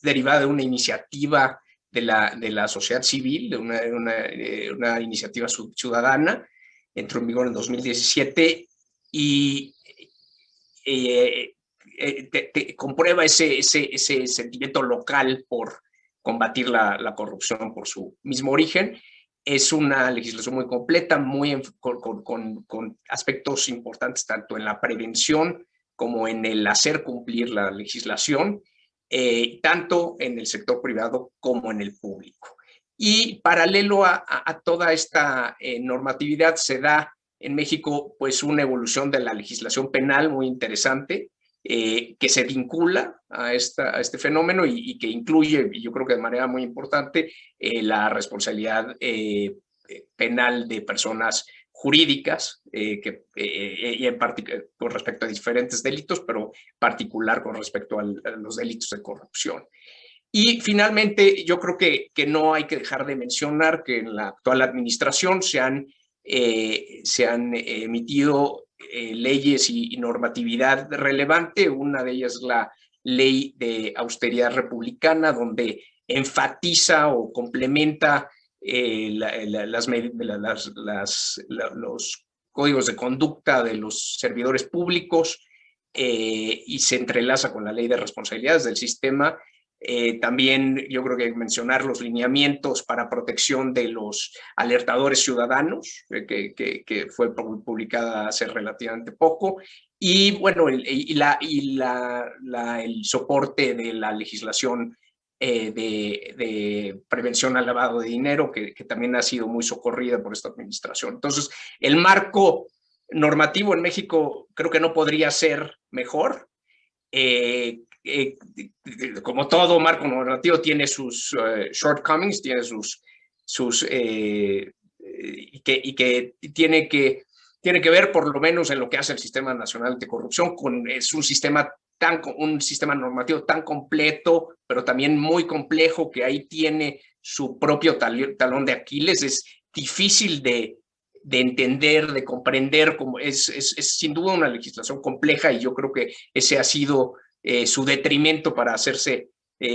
derivada de una iniciativa de la sociedad civil, de una iniciativa ciudadana, entró en vigor en 2017 y comprueba ese sentimiento local por combatir la corrupción por su mismo origen. Es una legislación muy completa, con aspectos importantes tanto en la prevención como en el hacer cumplir la legislación, tanto en el sector privado como en el público. Y paralelo a toda esta normatividad se da en México pues una evolución de la legislación penal muy interesante, que se vincula a este fenómeno y que incluye, y yo creo que de manera muy importante, la responsabilidad penal de personas jurídicas, y en particular con respecto a diferentes delitos, pero en particular con respecto a los delitos de corrupción. Y finalmente, yo creo que no hay que dejar de mencionar que en la actual administración se han emitido leyes y normatividad relevante. Una de ellas es la ley de austeridad republicana, donde enfatiza o complementa los códigos de conducta de los servidores públicos, y se entrelaza con la ley de responsabilidades del sistema. También yo creo que hay que mencionar los lineamientos para protección de los alertadores ciudadanos, que fue publicada hace relativamente poco, y bueno, el soporte de la legislación de prevención al lavado de dinero, que también ha sido muy socorrida por esta administración. Entonces, el marco normativo en México creo que no podría ser mejor. Como todo marco normativo tiene sus shortcomings, tiene y que tiene que ver, por lo menos en lo que hace el Sistema Nacional Anticorrupción, es un sistema normativo tan completo, pero también muy complejo, que ahí tiene su propio talón de Aquiles. Es difícil de entender, de comprender, como es sin duda una legislación compleja, y yo creo que ese ha sido su detrimento para hacerse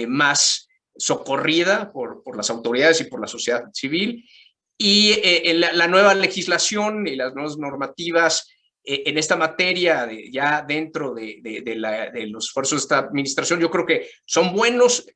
más socorrida por las autoridades y por la sociedad civil. Y la nueva legislación y las nuevas normativas en esta materia, ya dentro de los esfuerzos de esta administración, yo creo que son buenos,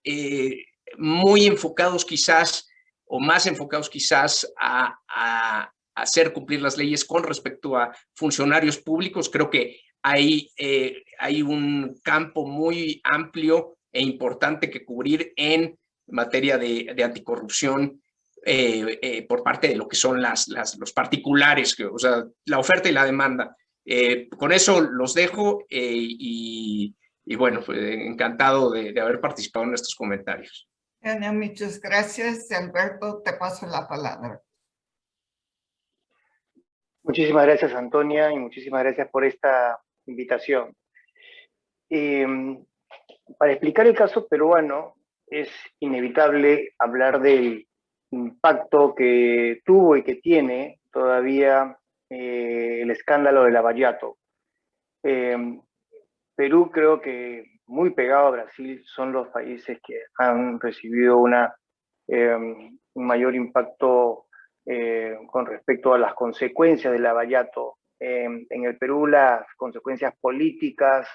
muy enfocados quizás, o más enfocados quizás a hacer cumplir las leyes con respecto a funcionarios públicos. Creo que hay un campo muy amplio e importante que cubrir en materia de anticorrupción por parte de lo que son los particulares, o sea, la oferta y la demanda. Con eso los dejo y bueno, pues, encantado de haber participado en estos comentarios. Ana, muchas gracias. Alberto, te paso la palabra. Muchísimas gracias, Antonia, y muchísimas gracias por esta invitación. Para explicar el caso peruano, es inevitable hablar del impacto que tuvo y que tiene todavía el escándalo de Lavallato. Perú, creo que muy pegado a Brasil, son los países que han recibido un mayor impacto con respecto a las consecuencias del Lavallato. En el Perú, las consecuencias políticas,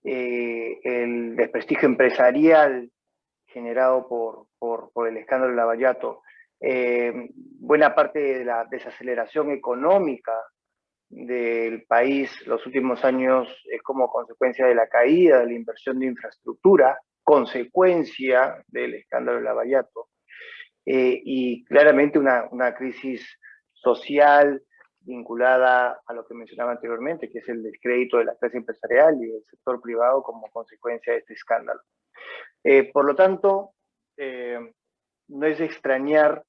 el desprestigio empresarial generado por el escándalo de Lavallato, buena parte de la desaceleración económica del país los últimos años es como consecuencia de la caída de la inversión de infraestructura, consecuencia del escándalo de Lavallato, y claramente una crisis social vinculada a lo que mencionaba anteriormente, que es el descrédito de la clase empresarial y del sector privado como consecuencia de este escándalo. Por lo tanto, no es de extrañar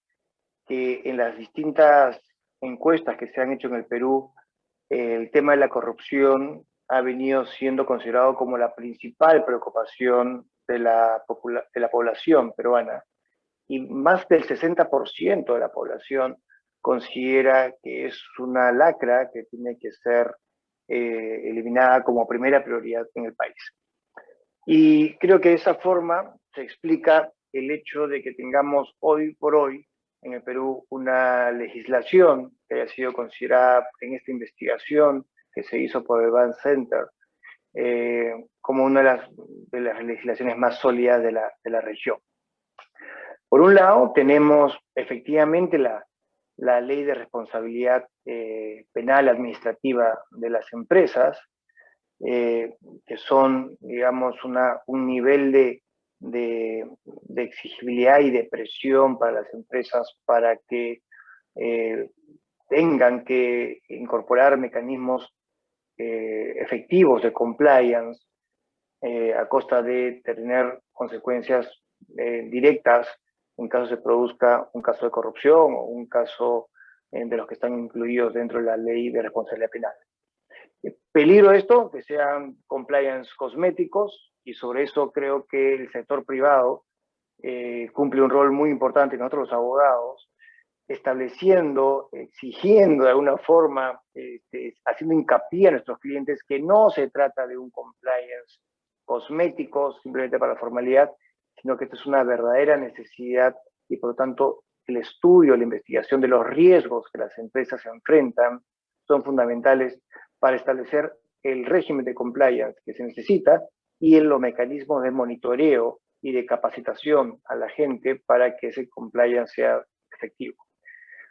que en las distintas encuestas que se han hecho en el Perú, el tema de la corrupción ha venido siendo considerado como la principal preocupación de la población peruana. Y más del 60% de la población considera que es una lacra que tiene que ser eliminada como primera prioridad en el país. Y creo que de esa forma se explica el hecho de que tengamos hoy por hoy en el Perú una legislación que haya sido considerada en esta investigación que se hizo por el Van Center como una de las legislaciones más sólidas de la región. Por un lado, tenemos efectivamente la ley de responsabilidad penal administrativa de las empresas, que son, digamos, un nivel de exigibilidad y de presión para las empresas para que tengan que incorporar mecanismos efectivos de compliance a costa de tener consecuencias directas en caso se produzca un caso de corrupción o un caso de los que están incluidos dentro de la ley de responsabilidad penal. Peligro esto, que sean compliance cosméticos, y sobre eso creo que el sector privado cumple un rol muy importante, nosotros los abogados, estableciendo, exigiendo de alguna forma, haciendo hincapié a nuestros clientes que no se trata de un compliance cosmético simplemente para la formalidad, sino que esto es una verdadera necesidad y por lo tanto el estudio, la investigación de los riesgos que las empresas se enfrentan son fundamentales para establecer el régimen de compliance que se necesita y en los mecanismos de monitoreo y de capacitación a la gente para que ese compliance sea efectivo.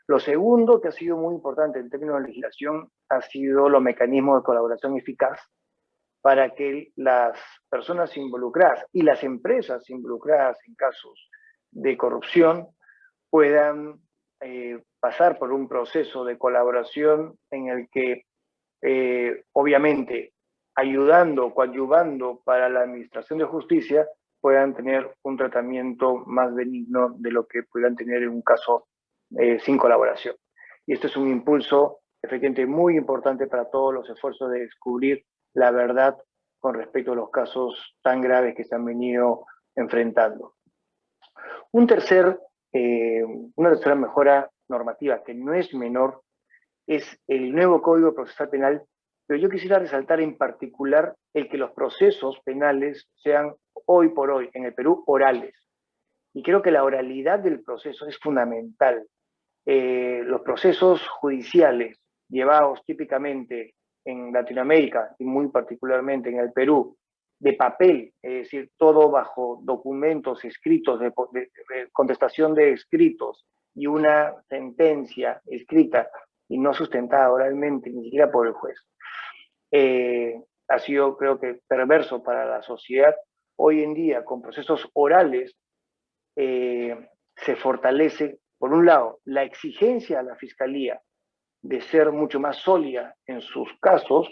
Lo segundo que ha sido muy importante en términos de legislación ha sido los mecanismos de colaboración eficaz para que las personas involucradas y las empresas involucradas en casos de corrupción puedan pasar por un proceso de colaboración en el que obviamente ayudando, coadyuvando para la administración de justicia puedan tener un tratamiento más benigno de lo que puedan tener en un caso sin colaboración. Y esto es un impulso efectivamente muy importante para todos los esfuerzos de descubrir la verdad con respecto a los casos tan graves que se han venido enfrentando. Una tercera mejora normativa que no es menor es el nuevo Código Procesal Penal, pero yo quisiera resaltar en particular el que los procesos penales sean hoy por hoy en el Perú orales. Y creo que la oralidad del proceso es fundamental. Los procesos judiciales llevados típicamente en Latinoamérica y muy particularmente en el Perú, de papel, es decir, todo bajo documentos escritos, de contestación de escritos y una sentencia escrita y no sustentada oralmente, ni siquiera por el juez. ha sido, creo que, perverso para la sociedad. Hoy en día, con procesos orales, se fortalece, por un lado, la exigencia a la Fiscalía de ser mucho más sólida en sus casos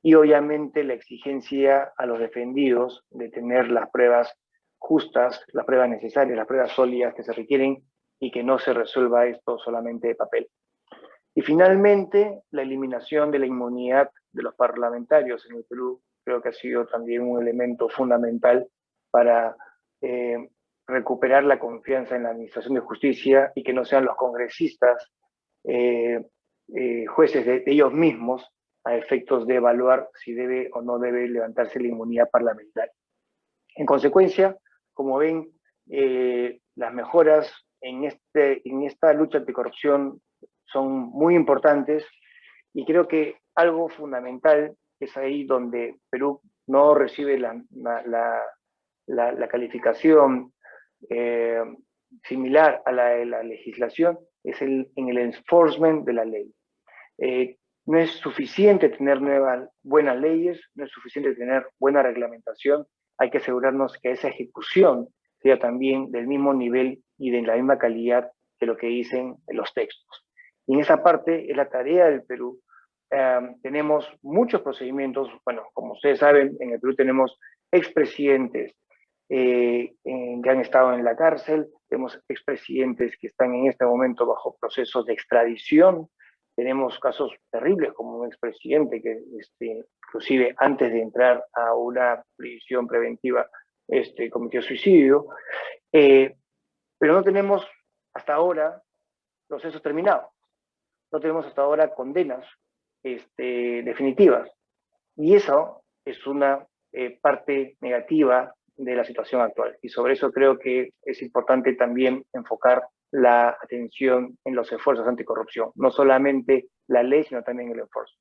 y obviamente la exigencia a los defendidos de tener las pruebas justas, las pruebas necesarias, las pruebas sólidas que se requieren y que no se resuelva esto solamente de papel. Y finalmente, la eliminación de la inmunidad de los parlamentarios en el Perú creo que ha sido también un elemento fundamental para recuperar la confianza en la administración de justicia y que no sean los congresistas jueces de ellos mismos a efectos de evaluar si debe o no debe levantarse la inmunidad parlamentaria. En consecuencia, como ven, las mejoras en esta lucha anticorrupción son muy importantes y creo que algo fundamental es ahí donde Perú no recibe la calificación similar a la de la legislación, es en el enforcement de la ley. No es suficiente tener buenas leyes, no es suficiente tener buena reglamentación, hay que asegurarnos que esa ejecución sea también del mismo nivel y de la misma calidad que lo que dicen los textos. Y en esa parte es la tarea del Perú. Tenemos muchos procedimientos, bueno, como ustedes saben, en el Perú tenemos expresidentes que han estado en la cárcel, tenemos expresidentes que están en este momento bajo procesos de extradición, tenemos casos terribles como un expresidente que inclusive antes de entrar a una prisión preventiva cometió suicidio, pero no tenemos hasta ahora procesos terminados, no tenemos hasta ahora condenas definitivas, y eso es una parte negativa de la situación actual, y sobre eso creo que es importante también enfocar la atención en los esfuerzos anticorrupción, no solamente la ley, sino también el esfuerzo.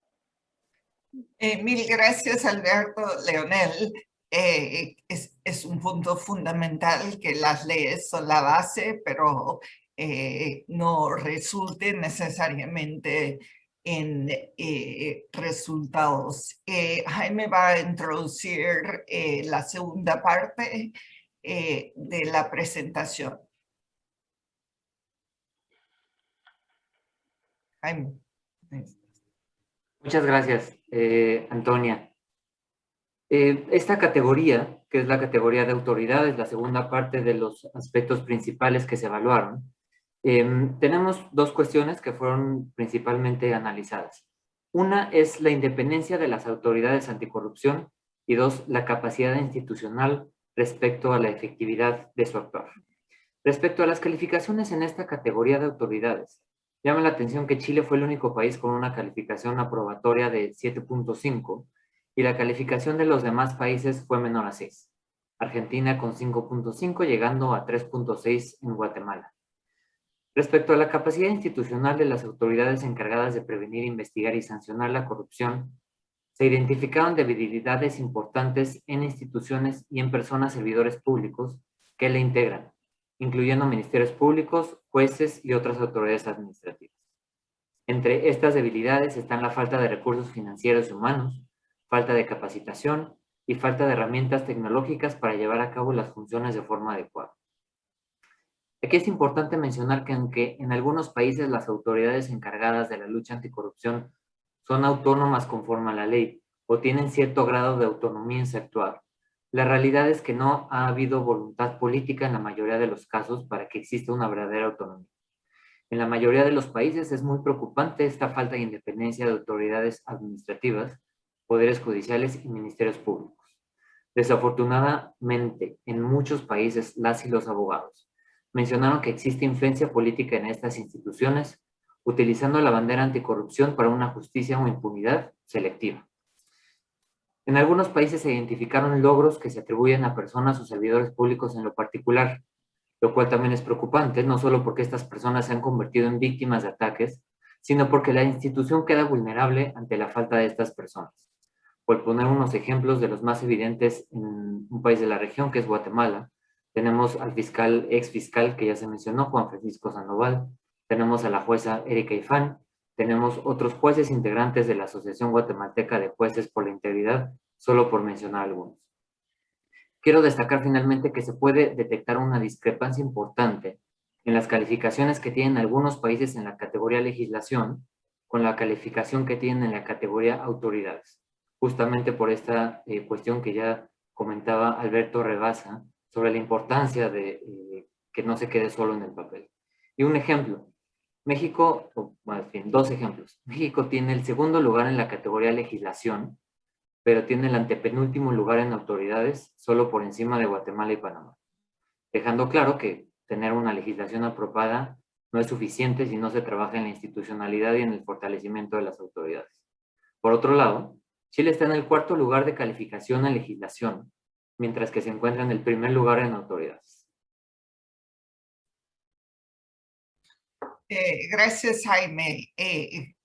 Mil gracias, Alberto. Leonel, es un punto fundamental que las leyes son la base, pero no resulte necesariamente en resultados. Jaime va a introducir la segunda parte de la presentación. Jaime. Muchas gracias, Antonia. Esta categoría, que es la categoría de autoridades, la segunda parte de los aspectos principales que se evaluaron, tenemos dos cuestiones que fueron principalmente analizadas. Una es la independencia de las autoridades anticorrupción y dos, la capacidad institucional respecto a la efectividad de su actuar. Respecto a las calificaciones en esta categoría de autoridades, llama la atención que Chile fue el único país con una calificación aprobatoria de 7.5 y la calificación de los demás países fue menor a 6. Argentina con 5.5 llegando a 3.6 en Guatemala. Respecto a la capacidad institucional de las autoridades encargadas de prevenir, investigar y sancionar la corrupción, se identificaron debilidades importantes en instituciones y en personas servidores públicos que la integran, incluyendo ministerios públicos, jueces y otras autoridades administrativas. Entre estas debilidades están la falta de recursos financieros y humanos, falta de capacitación y falta de herramientas tecnológicas para llevar a cabo las funciones de forma adecuada. Aquí es importante mencionar que aunque en algunos países las autoridades encargadas de la lucha anticorrupción son autónomas conforme a la ley o tienen cierto grado de autonomía en su actuar, la realidad es que no ha habido voluntad política en la mayoría de los casos para que exista una verdadera autonomía. En la mayoría de los países es muy preocupante esta falta de independencia de autoridades administrativas, poderes judiciales y ministerios públicos. Desafortunadamente, en muchos países, las y los abogados mencionaron que existe influencia política en estas instituciones, utilizando la bandera anticorrupción para una justicia o impunidad selectiva. En algunos países se identificaron logros que se atribuyen a personas o servidores públicos en lo particular, lo cual también es preocupante, no solo porque estas personas se han convertido en víctimas de ataques, sino porque la institución queda vulnerable ante la falta de estas personas. Por poner unos ejemplos de los más evidentes en un país de la región, que es Guatemala, tenemos al ex fiscal que ya se mencionó, Juan Francisco Sandoval, tenemos a la jueza Erika Ifán tenemos otros jueces integrantes de la Asociación Guatemalteca de Jueces por la Integridad, solo por mencionar algunos. Quiero destacar finalmente que se puede detectar una discrepancia importante en las calificaciones que tienen algunos países en la categoría legislación con la calificación que tienen en la categoría autoridades, justamente por esta cuestión que ya comentaba Alberto Regaza sobre la importancia de que no se quede solo en el papel. Y un ejemplo, México, o más bien, dos ejemplos. México tiene el segundo lugar en la categoría legislación, pero tiene el antepenúltimo lugar en autoridades, solo por encima de Guatemala y Panamá. Dejando claro que tener una legislación aprobada no es suficiente si no se trabaja en la institucionalidad y en el fortalecimiento de las autoridades. Por otro lado, Chile está en el cuarto lugar de calificación en legislación, mientras que se encuentra en el primer lugar en autoridades. Gracias, Jaime.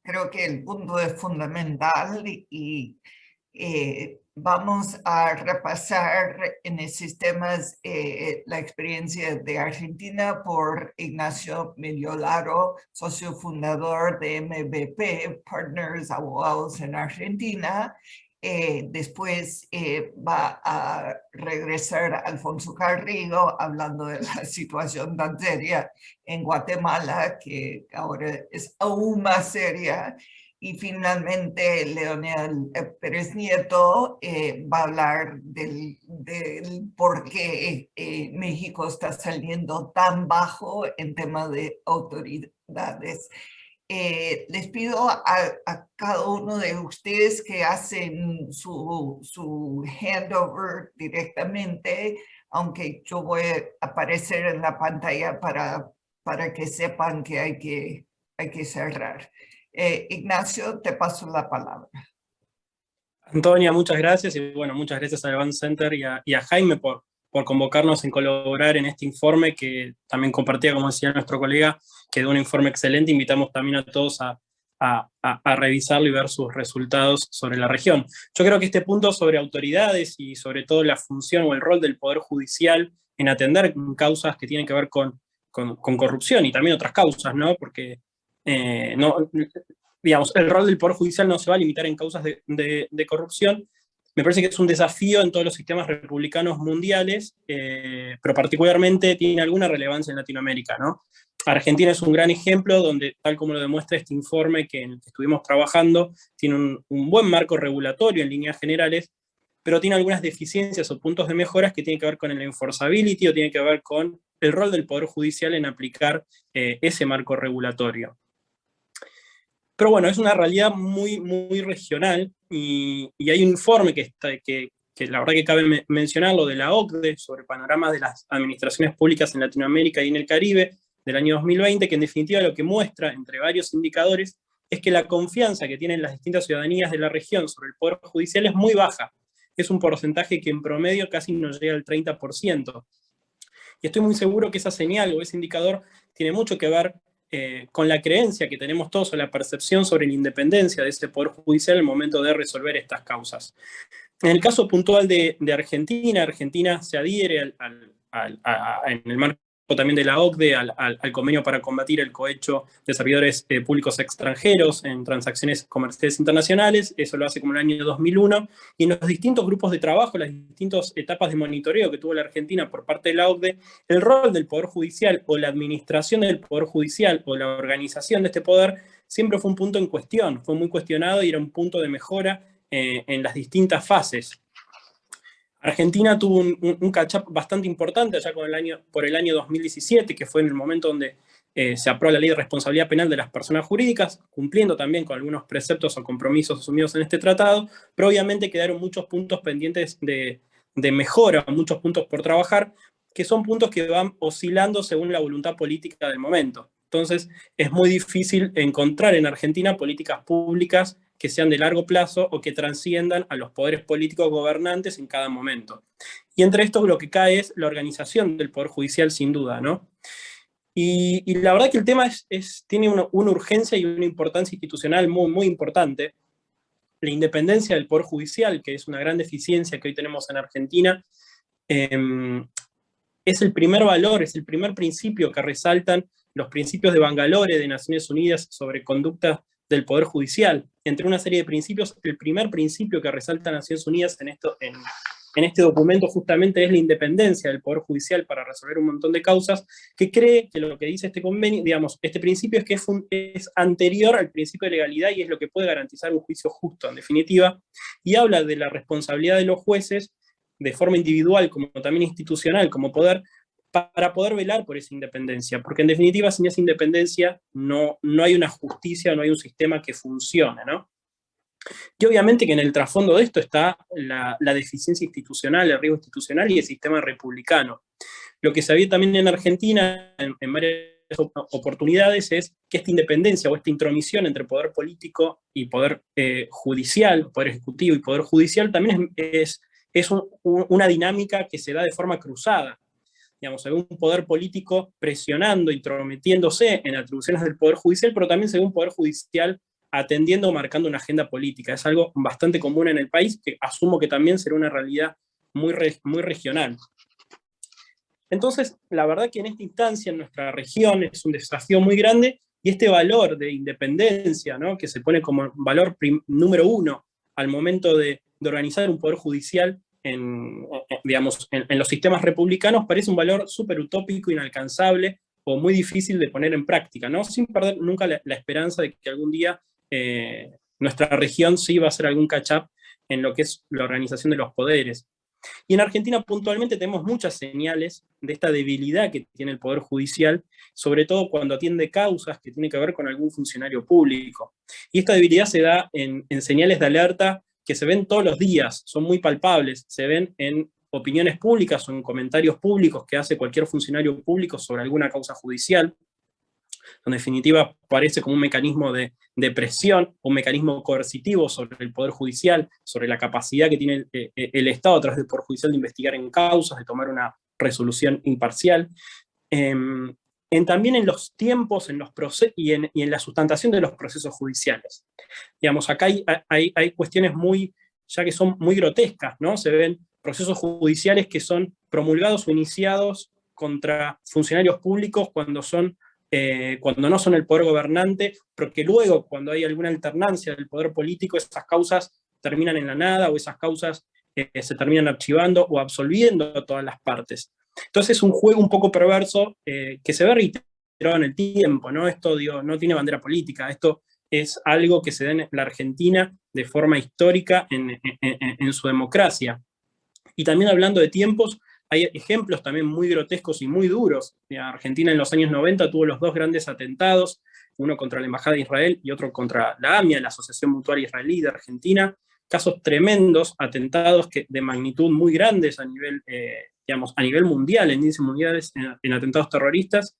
Creo que el punto es fundamental y vamos a repasar en el sistema la experiencia de Argentina por Ignacio Mediolaro, socio fundador de MVP, Partners Abogados en Argentina. Después va a regresar Alfonso Carrillo hablando de la situación tan seria en Guatemala, que ahora es aún más seria. Y finalmente Leonel Pérez Nieto va a hablar del por qué México está saliendo tan bajo en temas de autoridades. Les pido a cada uno de ustedes que hacen su handover directamente, aunque yo voy a aparecer en la pantalla para que sepan que hay que cerrar. Ignacio, te paso la palabra. Antonia, muchas gracias, y bueno, muchas gracias al Van Center y a Jaime por convocarnos en colaborar en este informe que también compartía, como decía nuestro colega, quedó un informe excelente. Invitamos también a todos a revisarlo y ver sus resultados sobre la región. Yo creo que este punto sobre autoridades y sobre todo la función o el rol del Poder Judicial en atender causas que tienen que ver con corrupción y también otras causas, ¿no? Porque digamos, el rol del Poder Judicial no se va a limitar en causas de corrupción. Me parece que es un desafío en todos los sistemas republicanos mundiales, pero particularmente tiene alguna relevancia en Latinoamérica, ¿no? Argentina es un gran ejemplo donde, tal como lo demuestra este informe en el que estuvimos trabajando, tiene un buen marco regulatorio en líneas generales, pero tiene algunas deficiencias o puntos de mejoras que tienen que ver con el enforceability o tienen que ver con el rol del Poder Judicial en aplicar ese marco regulatorio. Pero bueno, es una realidad muy, muy regional y hay un informe que la verdad que cabe mencionarlo, de la OCDE sobre panoramas de las administraciones públicas en Latinoamérica y en el Caribe del año 2020, que en definitiva lo que muestra, entre varios indicadores, es que la confianza que tienen las distintas ciudadanías de la región sobre el Poder Judicial es muy baja. Es un porcentaje que en promedio casi no llega al 30%. Y estoy muy seguro que esa señal o ese indicador tiene mucho que ver con la creencia que tenemos todos o la percepción sobre la independencia de ese Poder Judicial en el momento de resolver estas causas. En el caso puntual de Argentina, Argentina se adhiere en el marco también de la OCDE al convenio para combatir el cohecho de servidores públicos extranjeros en transacciones comerciales internacionales. Eso lo hace como en el año 2001, y en los distintos grupos de trabajo, las distintas etapas de monitoreo que tuvo la Argentina por parte de la OCDE, el rol del Poder Judicial o la administración del Poder Judicial o la organización de este poder siempre fue un punto en cuestión, fue muy cuestionado y era un punto de mejora en las distintas fases. Argentina tuvo un catch-up bastante importante allá por el año 2017, que fue en el momento donde se aprobó la Ley de Responsabilidad Penal de las Personas Jurídicas, cumpliendo también con algunos preceptos o compromisos asumidos en este tratado, pero obviamente quedaron muchos puntos pendientes de mejora, muchos puntos por trabajar, que son puntos que van oscilando según la voluntad política del momento. Entonces, es muy difícil encontrar en Argentina políticas públicas que sean de largo plazo o que trasciendan a los poderes políticos gobernantes en cada momento. Y entre esto lo que cae es la organización del Poder Judicial, sin duda, ¿no? Y la verdad que el tema tiene una urgencia y una importancia institucional muy, muy importante. La independencia del Poder Judicial, que es una gran deficiencia que hoy tenemos en Argentina, es el primer valor, es el primer principio que resaltan los principios de Bangalore de Naciones Unidas sobre conducta del Poder Judicial. Entre una serie de principios, el primer principio que resalta Naciones Unidas en este documento justamente es la independencia del Poder Judicial para resolver un montón de causas, que cree que lo que dice este convenio, digamos, este principio es que es anterior al principio de legalidad y es lo que puede garantizar un juicio justo, en definitiva, y habla de la responsabilidad de los jueces de forma individual como también institucional, como poder, para poder velar por esa independencia, porque en definitiva sin esa independencia no hay una justicia, no hay un sistema que funcione, ¿no? Y obviamente que en el trasfondo de esto está la deficiencia institucional, el riesgo institucional y el sistema republicano. Lo que se ve también en Argentina en varias oportunidades es que esta independencia o esta intromisión entre poder político y poder judicial, poder ejecutivo y poder judicial también es una dinámica que se da de forma cruzada. Digamos, se ve un poder político presionando, intrometiéndose en atribuciones del Poder Judicial, pero también se ve un Poder Judicial atendiendo o marcando una agenda política. Es algo bastante común en el país, que asumo que también será una realidad muy regional. Entonces, la verdad que en esta instancia, en nuestra región, es un desafío muy grande, y este valor de independencia, ¿no?, que se pone como valor número uno al momento de organizar un Poder Judicial digamos, en los sistemas republicanos, parece un valor súper utópico, inalcanzable o muy difícil de poner en práctica, ¿no? Sin perder nunca la esperanza de que algún día nuestra región sí va a hacer algún catch-up en lo que es la organización de los poderes. Y en Argentina puntualmente tenemos muchas señales de esta debilidad que tiene el Poder Judicial, sobre todo cuando atiende causas que tienen que ver con algún funcionario público. Y esta debilidad se da en señales de alerta que se ven todos los días, son muy palpables, se ven en opiniones públicas o en comentarios públicos que hace cualquier funcionario público sobre alguna causa judicial. En definitiva parece como un mecanismo de presión, un mecanismo coercitivo sobre el Poder Judicial, sobre la capacidad que tiene el Estado a través del Poder Judicial de investigar en causas, de tomar una resolución imparcial. También en los tiempos en los y en la sustentación de los procesos judiciales. Digamos, acá hay cuestiones ya que son muy grotescas, ¿no? Se ven procesos judiciales que son promulgados o iniciados contra funcionarios públicos cuando no son el poder gobernante, pero que luego, cuando hay alguna alternancia del poder político, esas causas terminan en la nada, o esas causas se terminan archivando o absolviendo a todas las partes. Entonces es un juego un poco perverso que se ve reiterado en el tiempo, ¿no? Esto, digo, no tiene bandera política, esto es algo que se da en la Argentina de forma histórica en su democracia. Y también hablando de tiempos, hay ejemplos también muy grotescos y muy duros. Argentina en los años 90 tuvo los dos grandes atentados, uno contra la Embajada de Israel y otro contra la AMIA, la Asociación Mutual Israelí de Argentina. Casos tremendos, atentados de magnitud muy grandes a nivel mundial, en índices mundiales en atentados terroristas.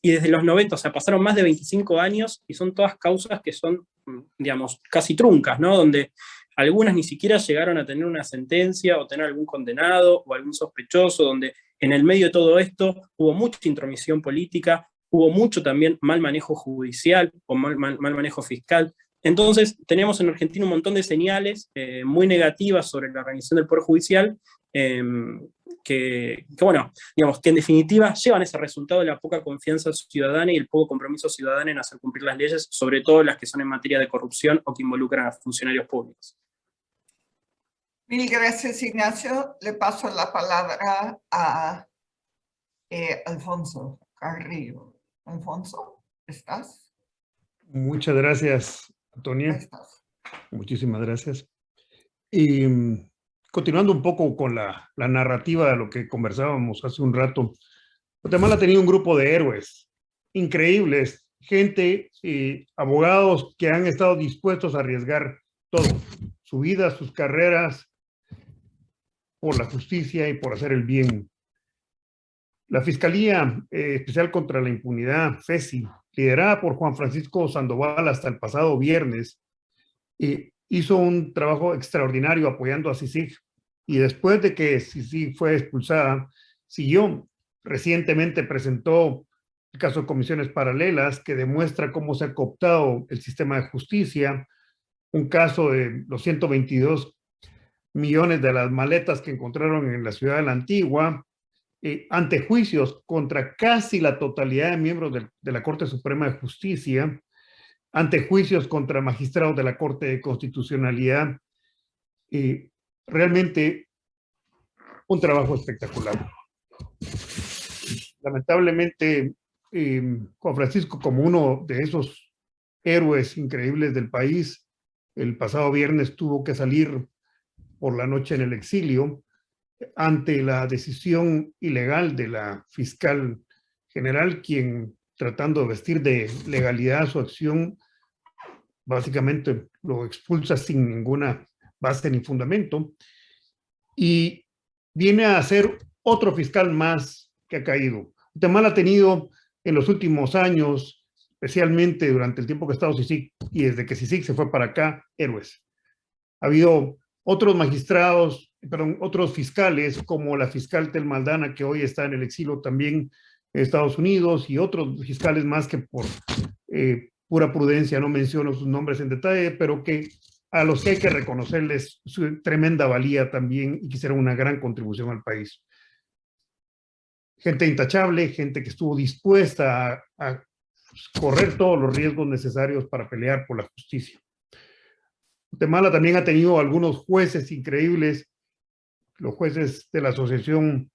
Y desde los 90, o sea, pasaron más de 25 años y son todas causas que son, digamos, casi truncas, ¿no? Donde algunas ni siquiera llegaron a tener una sentencia o tener algún condenado o algún sospechoso, donde en el medio de todo esto hubo mucha intromisión política, hubo mucho también mal manejo judicial o mal manejo fiscal. Entonces tenemos en Argentina un montón de señales muy negativas sobre la organización del Poder Judicial, bueno, digamos, que en definitiva llevan ese resultado de la poca confianza ciudadana y el poco compromiso ciudadano en hacer cumplir las leyes, sobre todo las que son en materia de corrupción o que involucran a funcionarios públicos. Mil gracias, Ignacio. Le paso la palabra a Alfonso Carrillo. Alfonso, ¿estás? Muchas gracias, Antonia. Ahí estás. Muchísimas gracias. Y continuando un poco con la narrativa de lo que conversábamos hace un rato, Guatemala ha tenido un grupo de héroes increíbles, gente, abogados que han estado dispuestos a arriesgar todo, su vida, sus carreras, por la justicia y por hacer el bien. La Fiscalía Especial contra la Impunidad, FESI, liderada por Juan Francisco Sandoval hasta el pasado viernes, hizo un trabajo extraordinario apoyando a CICIG, y después de que CICIG fue expulsada, siguió. Recientemente presentó el caso de comisiones paralelas, que demuestra cómo se ha cooptado el sistema de justicia, un caso de los 122 millones de las maletas que encontraron en la ciudad de la Antigua, ante juicios contra casi la totalidad de miembros de la Corte Suprema de Justicia, antejuicios contra magistrados de la Corte de Constitucionalidad. Realmente un trabajo espectacular. Lamentablemente, Juan Francisco, como uno de esos héroes increíbles del país, el pasado viernes tuvo que salir por la noche en el exilio ante la decisión ilegal de la fiscal general, quien, tratando de vestir de legalidad su acción, básicamente lo expulsa sin ninguna base ni fundamento, y viene a ser otro fiscal más que ha caído. Guatemala ha tenido en los últimos años, especialmente durante el tiempo que ha estado CICIG y desde que CICIG se fue para acá, héroes. Ha habido otros magistrados, otros fiscales, como la fiscal Telma Aldana, que hoy está en el exilio también en Estados Unidos, y otros fiscales más que por pura prudencia no menciono sus nombres en detalle, pero que a los que hay que reconocerles su tremenda valía también y que hicieron una gran contribución al país. Gente intachable, gente que estuvo dispuesta a correr todos los riesgos necesarios para pelear por la justicia. Guatemala también ha tenido algunos jueces increíbles, los jueces de la asociación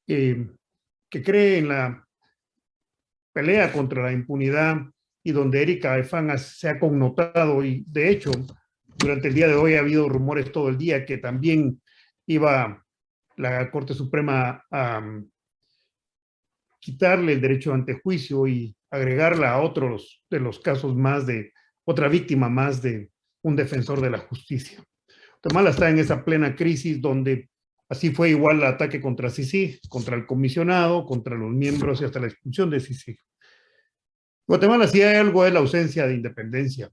que cree en la pelea contra la impunidad y donde Erika Efán se ha connotado, y de hecho durante el día de hoy ha habido rumores todo el día que también iba la Corte Suprema a quitarle el derecho a antejuicio y agregarla a otros de los casos más de otra víctima más de un defensor de la justicia. Guatemala está en esa plena crisis donde así fue igual el ataque contra CICIG, contra el comisionado, contra los miembros y hasta la expulsión de CICIG. Guatemala, si hay algo, es la ausencia de independencia.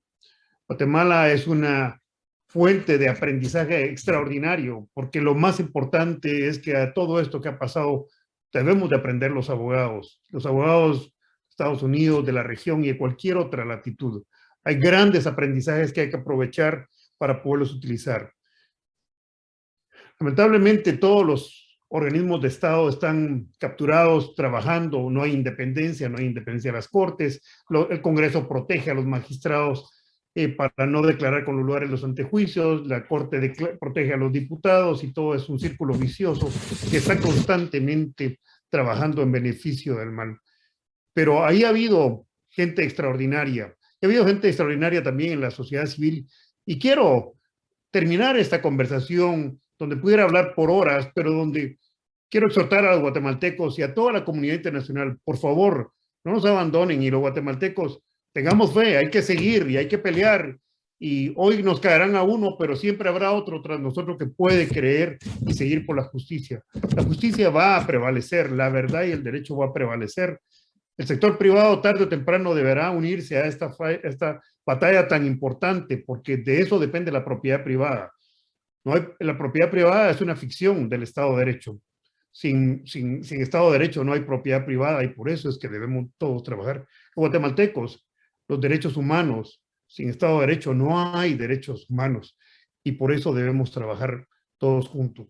Guatemala es una fuente de aprendizaje extraordinario, porque lo más importante es que a todo esto que ha pasado debemos de aprender los abogados de Estados Unidos, de la región y de cualquier otra latitud. Hay grandes aprendizajes que hay que aprovechar para poderlos utilizar. Lamentablemente todos los organismos de Estado están capturados, trabajando, no hay independencia de las cortes, el Congreso protege a los magistrados para no declarar con los lugares los antejuicios, la Corte protege a los diputados y todo es un círculo vicioso que está constantemente trabajando en beneficio del mal. Pero ahí ha habido gente extraordinaria, ha habido gente extraordinaria también en la sociedad civil, y quiero terminar esta conversación donde pudiera hablar por horas, pero donde quiero exhortar a los guatemaltecos y a toda la comunidad internacional, por favor, no nos abandonen, y los guatemaltecos tengamos fe, hay que seguir y hay que pelear, y hoy nos caerán a uno, pero siempre habrá otro tras nosotros que puede creer y seguir por la justicia. La justicia va a prevalecer, la verdad y el derecho va a prevalecer. El sector privado tarde o temprano deberá unirse a esta batalla tan importante, porque de eso depende la propiedad privada. La propiedad privada es una ficción del Estado de Derecho. Sin Estado de Derecho no hay propiedad privada, y por eso es que debemos todos trabajar. Los guatemaltecos, los derechos humanos, sin Estado de Derecho no hay derechos humanos, y por eso debemos trabajar todos juntos.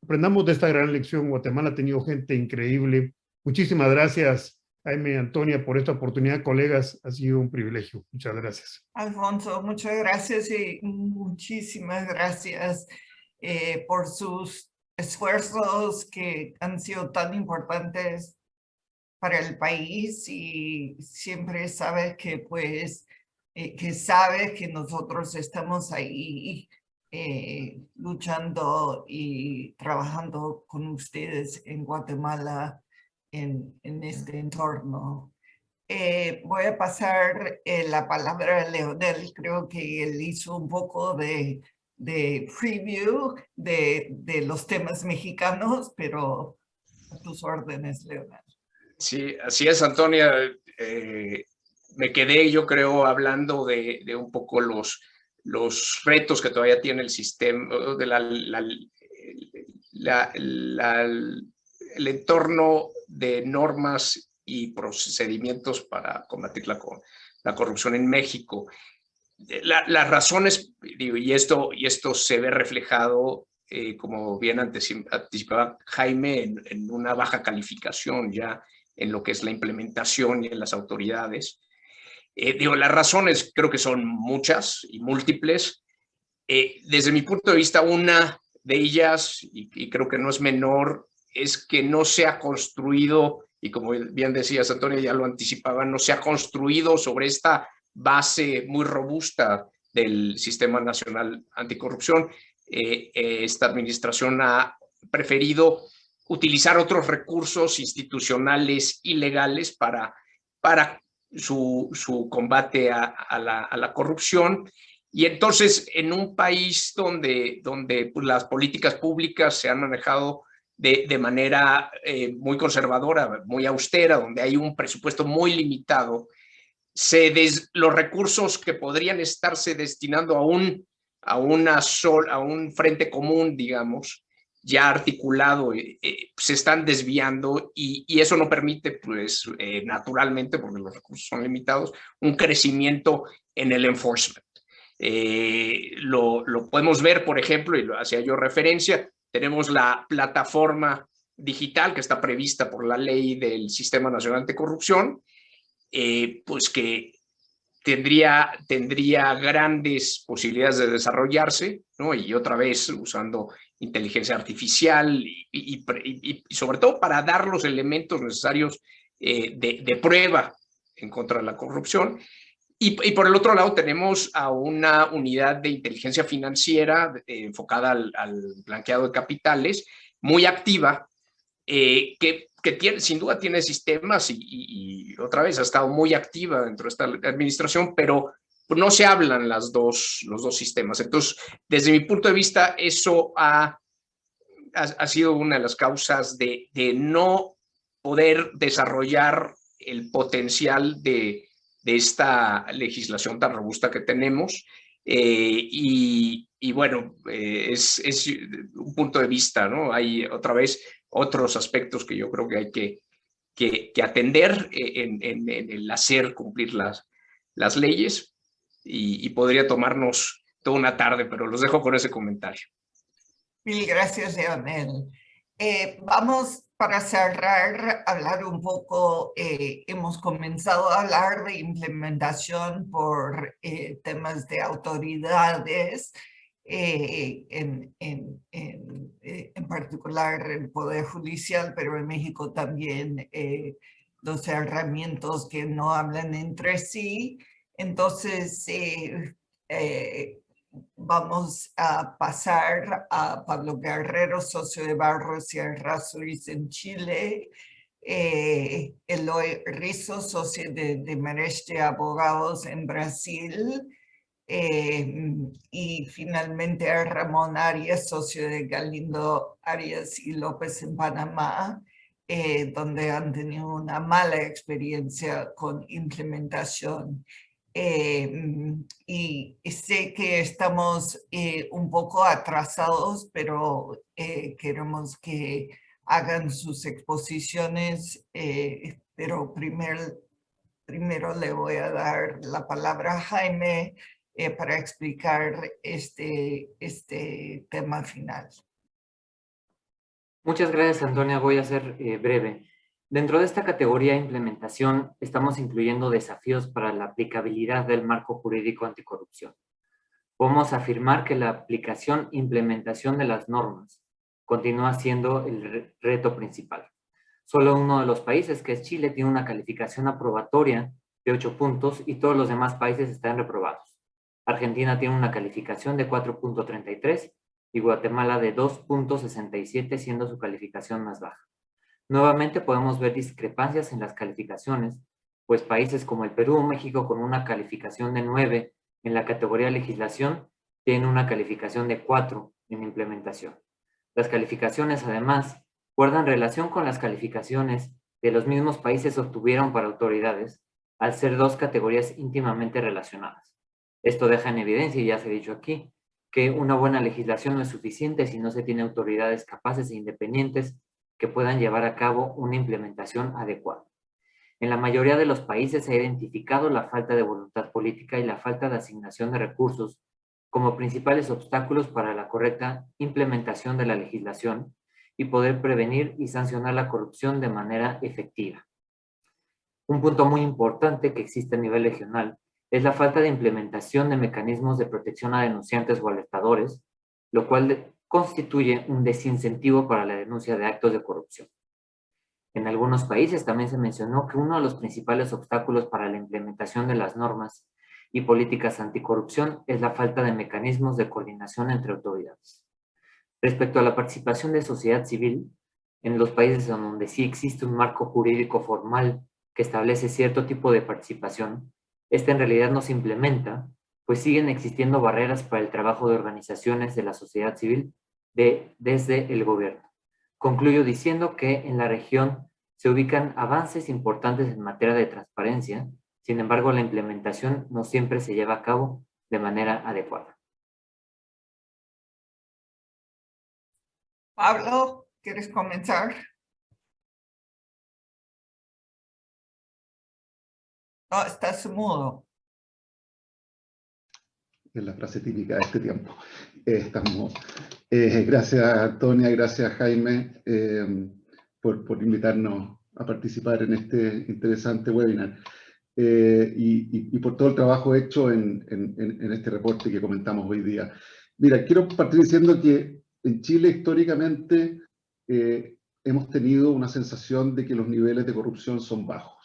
Aprendamos de esta gran lección. Guatemala ha tenido gente increíble. Muchísimas gracias, Jaime y Antonia, por esta oportunidad. Colegas, ha sido un privilegio. Muchas gracias. Alfonso, muchas gracias y muchísimas gracias por sus esfuerzos que han sido tan importantes para el país, y siempre sabe que que nosotros estamos ahí luchando y trabajando con ustedes en Guatemala en este entorno. Voy a pasar la palabra a Leonel. Creo que él hizo un poco de preview de los temas mexicanos, pero a tus órdenes, Leonel. Sí, así es, Antonia. Me quedé, yo creo, hablando de un poco los retos que todavía tiene el sistema, de el entorno de normas y procedimientos para combatir la corrupción en México. Las razones, y esto se ve reflejado, como bien anticipaba Jaime, en una baja calificación ya en lo que es la implementación y en las autoridades. Las razones creo que son muchas y múltiples. Desde mi punto de vista, una de ellas, y creo que no es menor, es que no se ha construido, y como bien decías, Antonio, ya lo anticipaba, no se ha construido sobre esta base muy robusta del Sistema Nacional Anticorrupción. Esta administración ha preferido utilizar otros recursos institucionales y legales para su combate a la corrupción. Y entonces, en un país donde pues, las políticas públicas se han manejado de manera muy conservadora, muy austera, donde hay un presupuesto muy limitado, los recursos que podrían estarse destinando a un frente común, digamos, ya articulado, se están desviando y eso no permite, pues, naturalmente, porque los recursos son limitados, un crecimiento en el enforcement. Lo podemos ver, por ejemplo, y lo hacía yo referencia, tenemos la plataforma digital que está prevista por la ley del Sistema Nacional Anticorrupción, pues que tendría grandes posibilidades de desarrollarse, ¿no? Y otra vez usando inteligencia artificial y sobre todo para dar los elementos necesarios de prueba en contra de la corrupción. Y por el otro lado tenemos a una unidad de inteligencia financiera enfocada al blanqueado de capitales, muy activa, que sin duda tiene sistemas y otra vez ha estado muy activa dentro de esta administración, pero no se hablan los dos sistemas. Entonces, desde mi punto de vista, eso ha sido una de las causas de no poder desarrollar el potencial de esta legislación tan robusta que tenemos. Y bueno, es un punto de vista, ¿no? Hay otra vez otros aspectos que yo creo que hay que atender en el hacer cumplir las leyes y podría tomarnos toda una tarde, pero los dejo con ese comentario. Mil gracias, Leonel. Vamos para cerrar, hablar un poco, hemos comenzado a hablar de implementación por temas de autoridades, en particular el Poder Judicial, pero en México también los herramientas que no hablan entre sí. Entonces, vamos a pasar a Pablo Guerrero, socio de Barros y Errázuriz en Chile, Eloy Rizzo, socio de Mereste Abogados en Brasil, y finalmente a Ramón Arias, socio de Galindo Arias y López en Panamá, donde han tenido una mala experiencia con implementación. Y sé que estamos un poco atrasados, pero queremos que hagan sus exposiciones, pero primero le voy a dar la palabra a Jaime para explicar este tema final. Muchas gracias, Antonia. Voy a ser breve. Dentro de esta categoría de implementación, estamos incluyendo desafíos para la aplicabilidad del marco jurídico anticorrupción. Podemos afirmar que la aplicación e implementación de las normas continúa siendo el reto principal. Solo uno de los países, que es Chile, tiene una calificación aprobatoria de 8 puntos y todos los demás países están reprobados. Argentina tiene una calificación de 4.33 y Guatemala de 2.67, siendo su calificación más baja. Nuevamente podemos ver discrepancias en las calificaciones, pues países como el Perú o México con una calificación de 9 en la categoría legislación tienen una calificación de 4 en implementación. Las calificaciones además guardan relación con las calificaciones que los mismos países obtuvieron para autoridades, al ser dos categorías íntimamente relacionadas. Esto deja en evidencia, y ya se ha dicho aquí, que una buena legislación no es suficiente si no se tiene autoridades capaces e independientes que puedan llevar a cabo una implementación adecuada. En la mayoría de los países se ha identificado la falta de voluntad política y la falta de asignación de recursos como principales obstáculos para la correcta implementación de la legislación y poder prevenir y sancionar la corrupción de manera efectiva. Un punto muy importante que existe a nivel regional es la falta de implementación de mecanismos de protección a denunciantes o alertadores, lo cual constituye un desincentivo para la denuncia de actos de corrupción. En algunos países también se mencionó que uno de los principales obstáculos para la implementación de las normas y políticas anticorrupción es la falta de mecanismos de coordinación entre autoridades. Respecto a la participación de sociedad civil, en los países en donde sí existe un marco jurídico formal que establece cierto tipo de participación, esta en realidad no se implementa, pues siguen existiendo barreras para el trabajo de organizaciones de la sociedad civil desde el gobierno. Concluyo diciendo que en la región se ubican avances importantes en materia de transparencia, sin embargo la implementación no siempre se lleva a cabo de manera adecuada. Pablo, ¿quieres comenzar? No, estás mudo. Es la frase típica de este tiempo. Gracias, Antonia, gracias, Jaime, por invitarnos a participar en este interesante webinar y por todo el trabajo hecho en este reporte que comentamos hoy día. Mira, quiero partir diciendo que en Chile históricamente hemos tenido una sensación de que los niveles de corrupción son bajos.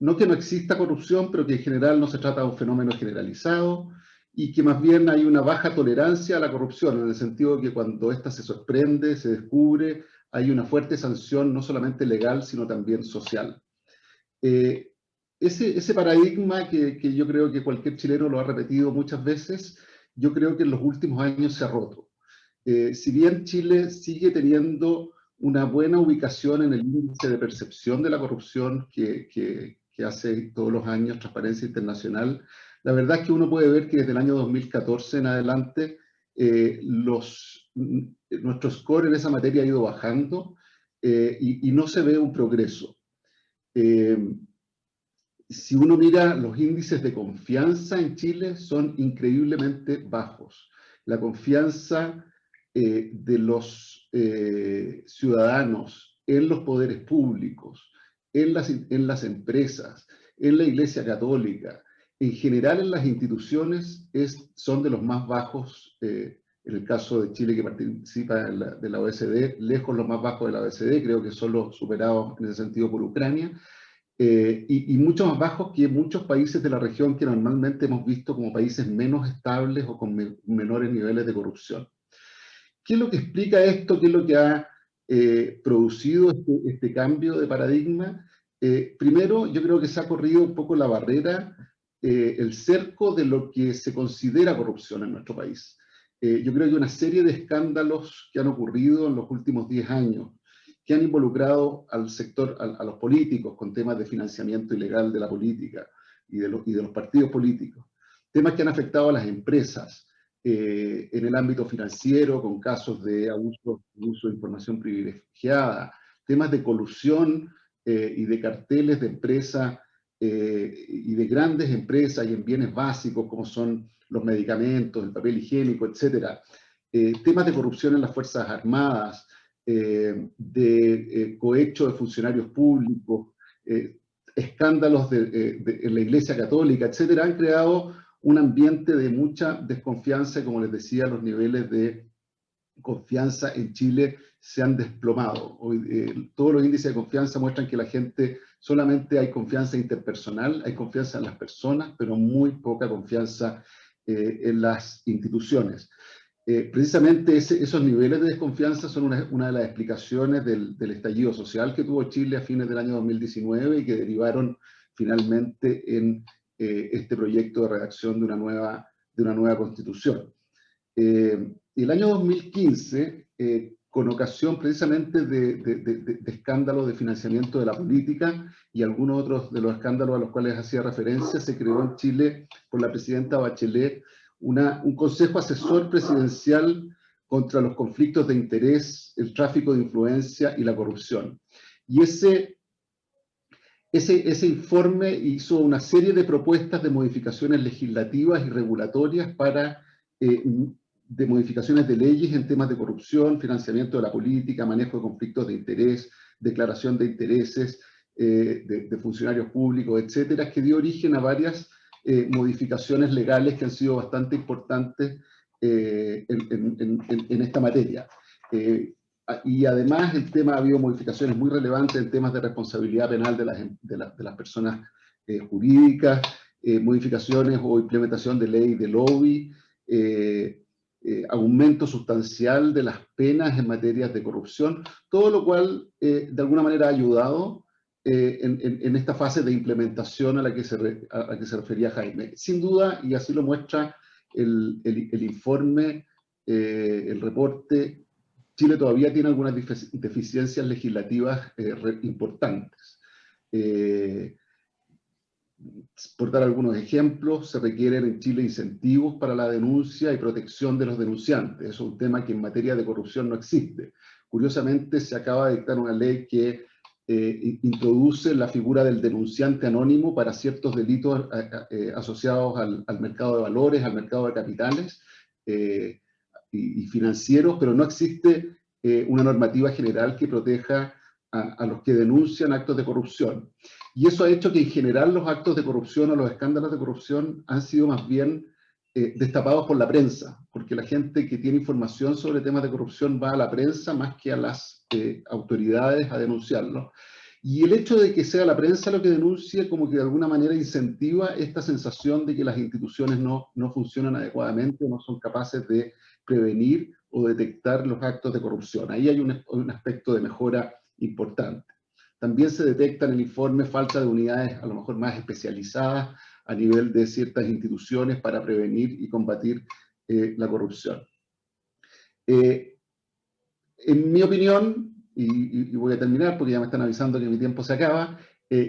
No que no exista corrupción, pero que en general no se trata de un fenómeno generalizado y que más bien hay una baja tolerancia a la corrupción, en el sentido de que cuando ésta se sorprende, se descubre, hay una fuerte sanción no solamente legal, sino también social. Ese paradigma que yo creo que cualquier chileno lo ha repetido muchas veces, yo creo que en los últimos años se ha roto. Si bien Chile sigue teniendo una buena ubicación en el índice de percepción de la corrupción que hace todos los años Transparencia Internacional, la verdad es que uno puede ver que desde el año 2014 en adelante nuestro score en esa materia ha ido bajando y no se ve un progreso. Si uno mira los índices de confianza en Chile son increíblemente bajos. La confianza de los ciudadanos en los poderes públicos, en las empresas, en la Iglesia Católica, en general en las instituciones son de los más bajos, en el caso de Chile que participa de la OECD, lejos los más bajos de la OECD, creo que solo superados en ese sentido por Ucrania, y mucho más bajos que muchos países de la región que normalmente hemos visto como países menos estables o con menores niveles de corrupción. ¿Qué es lo que explica esto? ¿Qué es lo que ha producido este cambio de paradigma? Primero, yo creo que se ha corrido un poco la barrera, el cerco de lo que se considera corrupción en nuestro país. Yo creo que una serie de escándalos que han ocurrido en los últimos 10 años, que han involucrado al sector, a los políticos, con temas de financiamiento ilegal de la política y de los partidos políticos, temas que han afectado a las empresas, en el ámbito financiero, con casos de uso de información privilegiada, temas de colusión y de carteles de empresas y de grandes empresas y en bienes básicos como son los medicamentos, el papel higiénico, etc. Temas de corrupción en las Fuerzas Armadas, de cohecho de funcionarios públicos, escándalos en la Iglesia Católica, etc., han creado un ambiente de mucha desconfianza y, como les decía, los niveles de confianza en Chile se han desplomado. Hoy, todos los índices de confianza muestran que la gente solamente hay confianza interpersonal, hay confianza en las personas, pero muy poca confianza en las instituciones. Precisamente esos niveles de desconfianza son una de las explicaciones del estallido social que tuvo Chile a fines del año 2019 y que derivaron finalmente en este proyecto de redacción de una nueva constitución. El año 2015, con ocasión precisamente de escándalos de financiamiento de la política y algunos otros de los escándalos a los cuales hacía referencia, se creó en Chile por la presidenta Bachelet un consejo asesor presidencial contra los conflictos de interés, el tráfico de influencia y la corrupción. Y ese informe hizo una serie de propuestas de modificaciones legislativas y regulatorias de modificaciones de leyes en temas de corrupción, financiamiento de la política, manejo de conflictos de interés, declaración de intereses, de funcionarios públicos, etcétera, que dio origen a varias modificaciones legales que han sido bastante importantes en esta materia. Y además ha habido modificaciones muy relevantes en temas de responsabilidad penal de las personas jurídicas, modificaciones o implementación de ley de lobby, aumento sustancial de las penas en materias de corrupción, todo lo cual de alguna manera ha ayudado en esta fase de implementación a la que se refería Jaime. Sin duda, y así lo muestra el informe, el reporte, Chile todavía tiene algunas deficiencias legislativas importantes. Por dar algunos ejemplos, se requieren en Chile incentivos para la denuncia y protección de los denunciantes. Es un tema que en materia de corrupción no existe. Curiosamente, se acaba de dictar una ley que introduce la figura del denunciante anónimo para ciertos delitos asociados al mercado de valores, al mercado de capitales y financieros, pero no existe una normativa general que proteja a los que denuncian actos de corrupción. Y eso ha hecho que en general los actos de corrupción o los escándalos de corrupción han sido más bien destapados por la prensa, porque la gente que tiene información sobre temas de corrupción va a la prensa más que a las autoridades a denunciarlo. Y el hecho de que sea la prensa lo que denuncie como que de alguna manera incentiva esta sensación de que las instituciones no funcionan adecuadamente o no son capaces de prevenir o detectar los actos de corrupción. Ahí hay un aspecto de mejora importante. También se detecta en el informe falta de unidades a lo mejor más especializadas a nivel de ciertas instituciones para prevenir y combatir la corrupción. En mi opinión, y voy a terminar porque ya me están avisando que mi tiempo se acaba,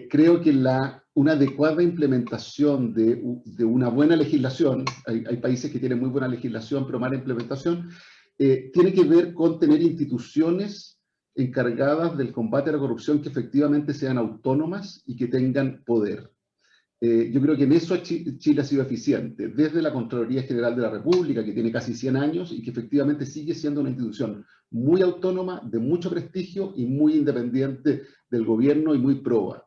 creo que una adecuada implementación de una buena legislación, hay países que tienen muy buena legislación pero mala implementación, tiene que ver con tener instituciones encargadas del combate a la corrupción que efectivamente sean autónomas y que tengan poder. Yo creo que en eso Chile ha sido eficiente, desde la Contraloría General de la República, que tiene casi 100 años y que efectivamente sigue siendo una institución muy autónoma, de mucho prestigio y muy independiente del gobierno y muy proba.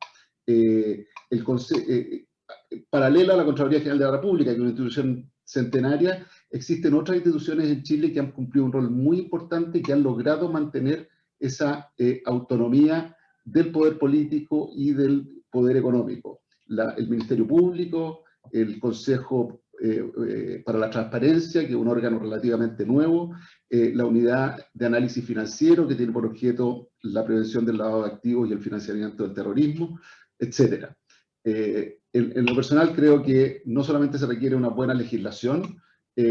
Paralela a la Contraloría General de la República, que es una institución centenaria, existen otras instituciones en Chile que han cumplido un rol muy importante y que han logrado mantener esa autonomía del poder político y del poder económico. El Ministerio Público, el Consejo para la Transparencia, que es un órgano relativamente nuevo, la Unidad de Análisis Financiero, que tiene por objeto la prevención del lavado de activos y el financiamiento del terrorismo, etc. En lo personal creo que no solamente se requiere una buena legislación,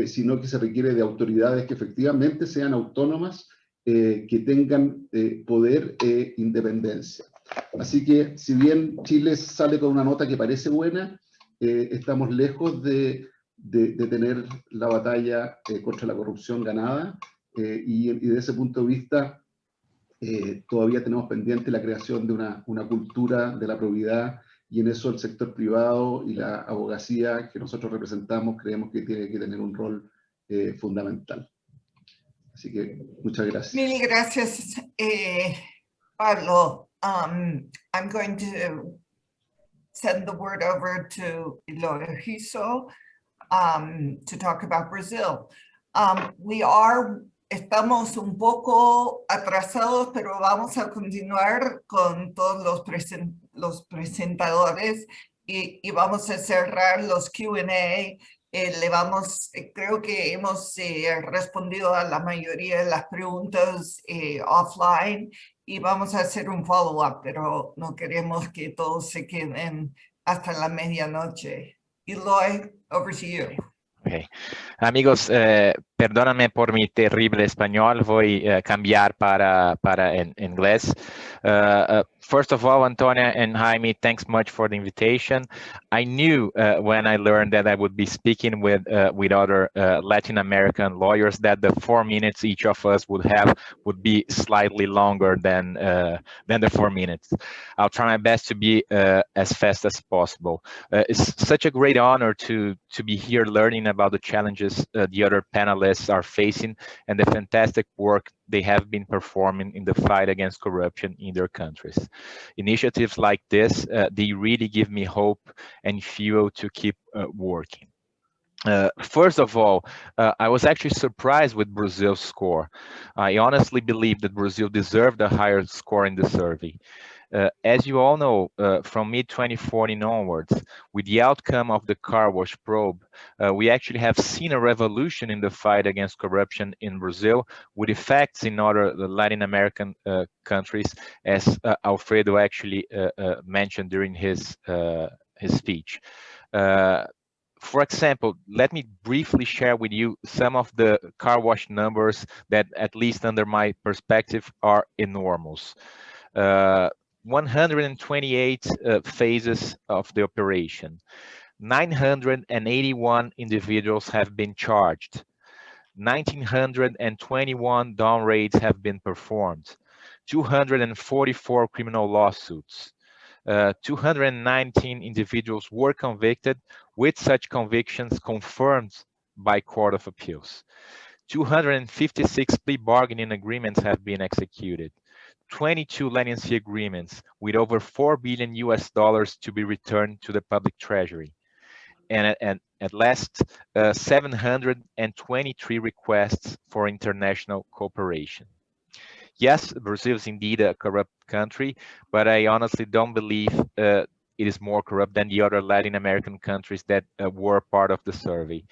sino que se requiere de autoridades que efectivamente sean autónomas, que tengan poder e independencia. Así que, si bien Chile sale con una nota que parece buena, estamos lejos de tener la batalla contra la corrupción ganada, y desde ese punto de vista todavía tenemos pendiente la creación de una cultura de la probidad, y en eso el sector privado y la abogacía que nosotros representamos creemos que tiene que tener un rol fundamental. Así que muchas gracias. Mil gracias, Pablo. I'm going to send the word over to Eloy Rizzo to talk about Brazil. Estamos un poco atrasados, pero vamos a continuar con todos los presentadores y vamos a cerrar los Q&A. Creo que hemos respondido a la mayoría de las preguntas offline y vamos a hacer un follow-up, pero no queremos que todos se queden hasta la medianoche. Eloy, over to you. Okay. Amigos, perdóname por mi terrible español, voy a cambiar para en inglés. First of all, Antonia and Jaime, thanks much for the invitation. I knew when I learned that I would be speaking with other Latin American lawyers that the 4 minutes each of us would have would be slightly longer than the 4 minutes. I'll try my best to be as fast as possible. It's such a great honor to be here learning about the challenges the other panelists journalists are facing and the fantastic work they have been performing in the fight against corruption in their countries. Initiatives like this, they really give me hope and fuel to keep working. First of all, I was actually surprised with Brazil's score. I honestly believe that Brazil deserved a higher score in the survey. As you all know, from mid-2014 onwards, with the outcome of the car wash probe, we actually have seen a revolution in the fight against corruption in Brazil, with effects in other Latin American countries, as Alfredo actually mentioned during his speech. For example, let me briefly share with you some of the car wash numbers that, at least under my perspective, are enormous. 128 phases of the operation. 981 individuals have been charged. 1,921 down raids have been performed. 244 criminal lawsuits. 219 individuals were convicted, with such convictions confirmed by Court of Appeals. 256 plea bargaining agreements have been executed. 22 leniency agreements with over $4 billion to be returned to the public treasury. And at last, 723 requests for international cooperation. Yes, Brazil is indeed a corrupt country, but I honestly don't believe it is more corrupt than the other Latin American countries that were part of the survey.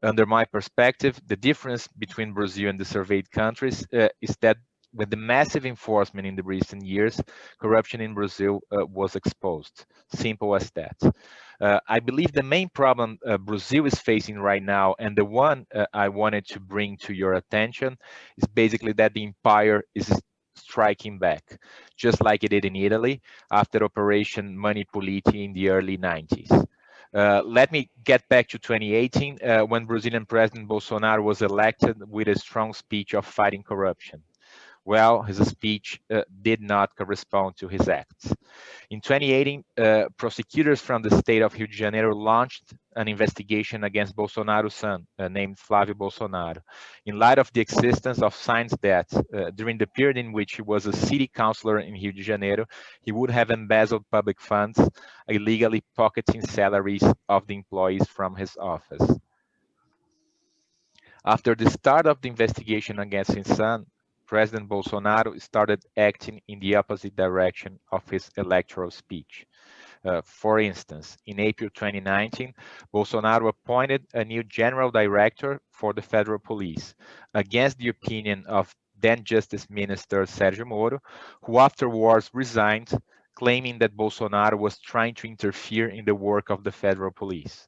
Under my perspective, the difference between Brazil and the surveyed countries is that with the massive enforcement in the recent years, corruption in Brazil was exposed. Simple as that. I believe the main problem Brazil is facing right now, and the one I wanted to bring to your attention, is basically that the empire is striking back, just like it did in Italy after Operation Mani Puliti in the early 90s. Let me get back to 2018, when Brazilian President Bolsonaro was elected with a strong speech of fighting corruption. Well, his speech did not correspond to his acts. In 2018, prosecutors from the state of Rio de Janeiro launched an investigation against Bolsonaro's son, named Flávio Bolsonaro, in light of the existence of signs that, during the period in which he was a city councillor in Rio de Janeiro, he would have embezzled public funds, illegally pocketing salaries of the employees from his office. After the start of the investigation against his son, President Bolsonaro started acting in the opposite direction of his electoral speech. For instance, in April 2019, Bolsonaro appointed a new general director for the federal police, against the opinion of then Justice Minister Sergio Moro, who afterwards resigned, claiming that Bolsonaro was trying to interfere in the work of the federal police.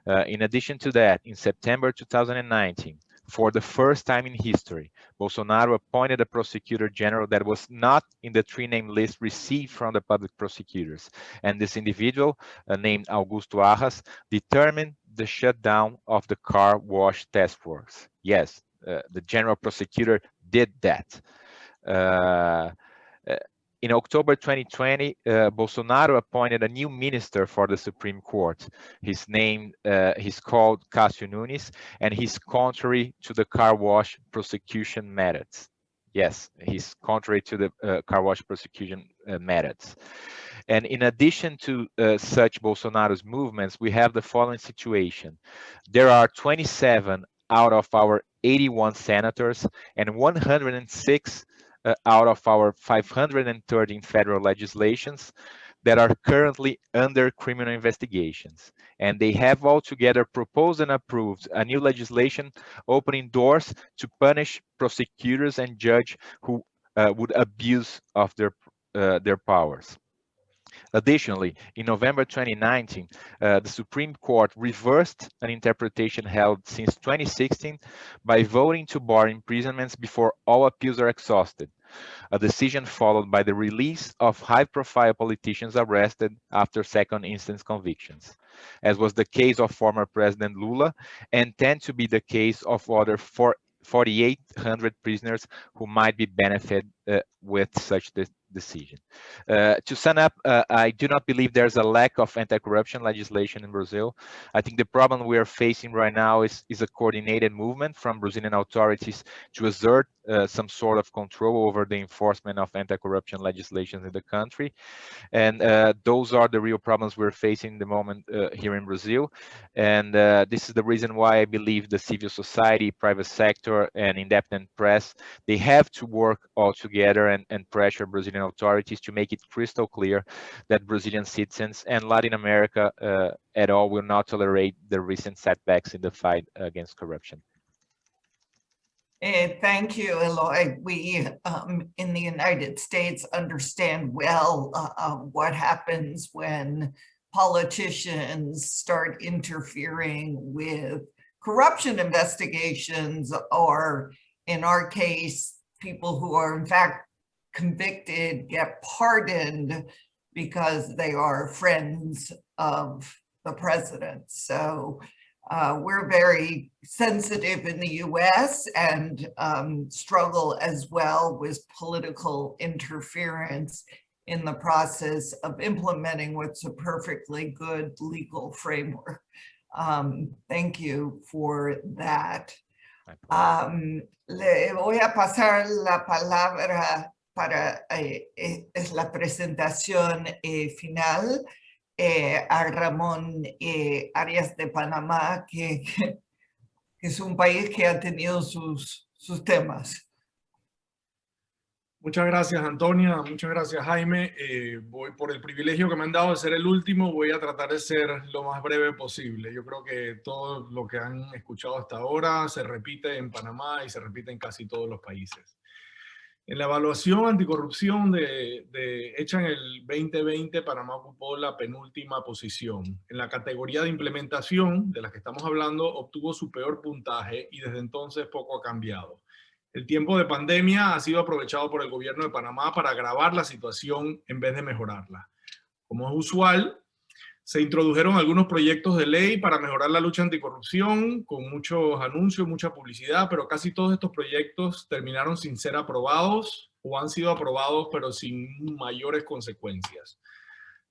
In addition to that, in September 2019, for the first time in history, Bolsonaro appointed a prosecutor general that was not in the three-name list received from the public prosecutors. And this individual, named Augusto Arras, determined the shutdown of the car wash task force. Yes, the general prosecutor did that. In October 2020, Bolsonaro appointed a new minister for the Supreme Court. He's called Cássio Nunes, and he's contrary to the car wash prosecution methods. Yes, he's contrary to the car wash prosecution methods. And in addition to such Bolsonaro's movements, we have the following situation. There are 27 out of our 81 senators and 106 out of our 513 federal legislations that are currently under criminal investigations. And they have altogether proposed and approved a new legislation opening doors to punish prosecutors and judges who would abuse of their powers. Additionally, in November 2019, the Supreme Court reversed an interpretation held since 2016 by voting to bar imprisonments before all appeals are exhausted, a decision followed by the release of high-profile politicians arrested after second-instance convictions, as was the case of former President Lula, and tend to be the case of other 4,800 prisoners who might be benefited with such decision. To sum up, I do not believe there's a lack of anti-corruption legislation in Brazil. I think the problem we are facing right now is a coordinated movement from Brazilian authorities to exert some sort of control over the enforcement of anti-corruption legislation in the country. And those are the real problems we're facing at the moment here in Brazil. And this is the reason why I believe the civil society, private sector, and independent press, they have to work all together and pressure Brazilian authorities to make it crystal clear that Brazilian citizens and Latin America at all will not tolerate the recent setbacks in the fight against corruption. Thank you, Eloy. We in the United States understand well what happens when politicians start interfering with corruption investigations, or in our case, people who are in fact convicted get pardoned because they are friends of the president. So we're very sensitive in the US and struggle as well with political interference in the process of implementing what's a perfectly good legal framework. Thank you for that. Le voy a pasar la palabra para la presentación final a Ramón Arias de Panamá, que es un país que ha tenido sus temas. Muchas gracias, Antonia. Muchas gracias, Jaime. Voy por el privilegio que me han dado de ser el último, voy a tratar de ser lo más breve posible. Yo creo que todo lo que han escuchado hasta ahora se repite en Panamá y se repite en casi todos los países. En la evaluación anticorrupción hecha en el 2020, Panamá ocupó la penúltima posición. En la categoría de implementación, de la que estamos hablando, obtuvo su peor puntaje y desde entonces poco ha cambiado. El tiempo de pandemia ha sido aprovechado por el gobierno de Panamá para agravar la situación en vez de mejorarla. Como es usual, se introdujeron algunos proyectos de ley para mejorar la lucha anticorrupción, con muchos anuncios, mucha publicidad, pero casi todos estos proyectos terminaron sin ser aprobados o han sido aprobados, pero sin mayores consecuencias.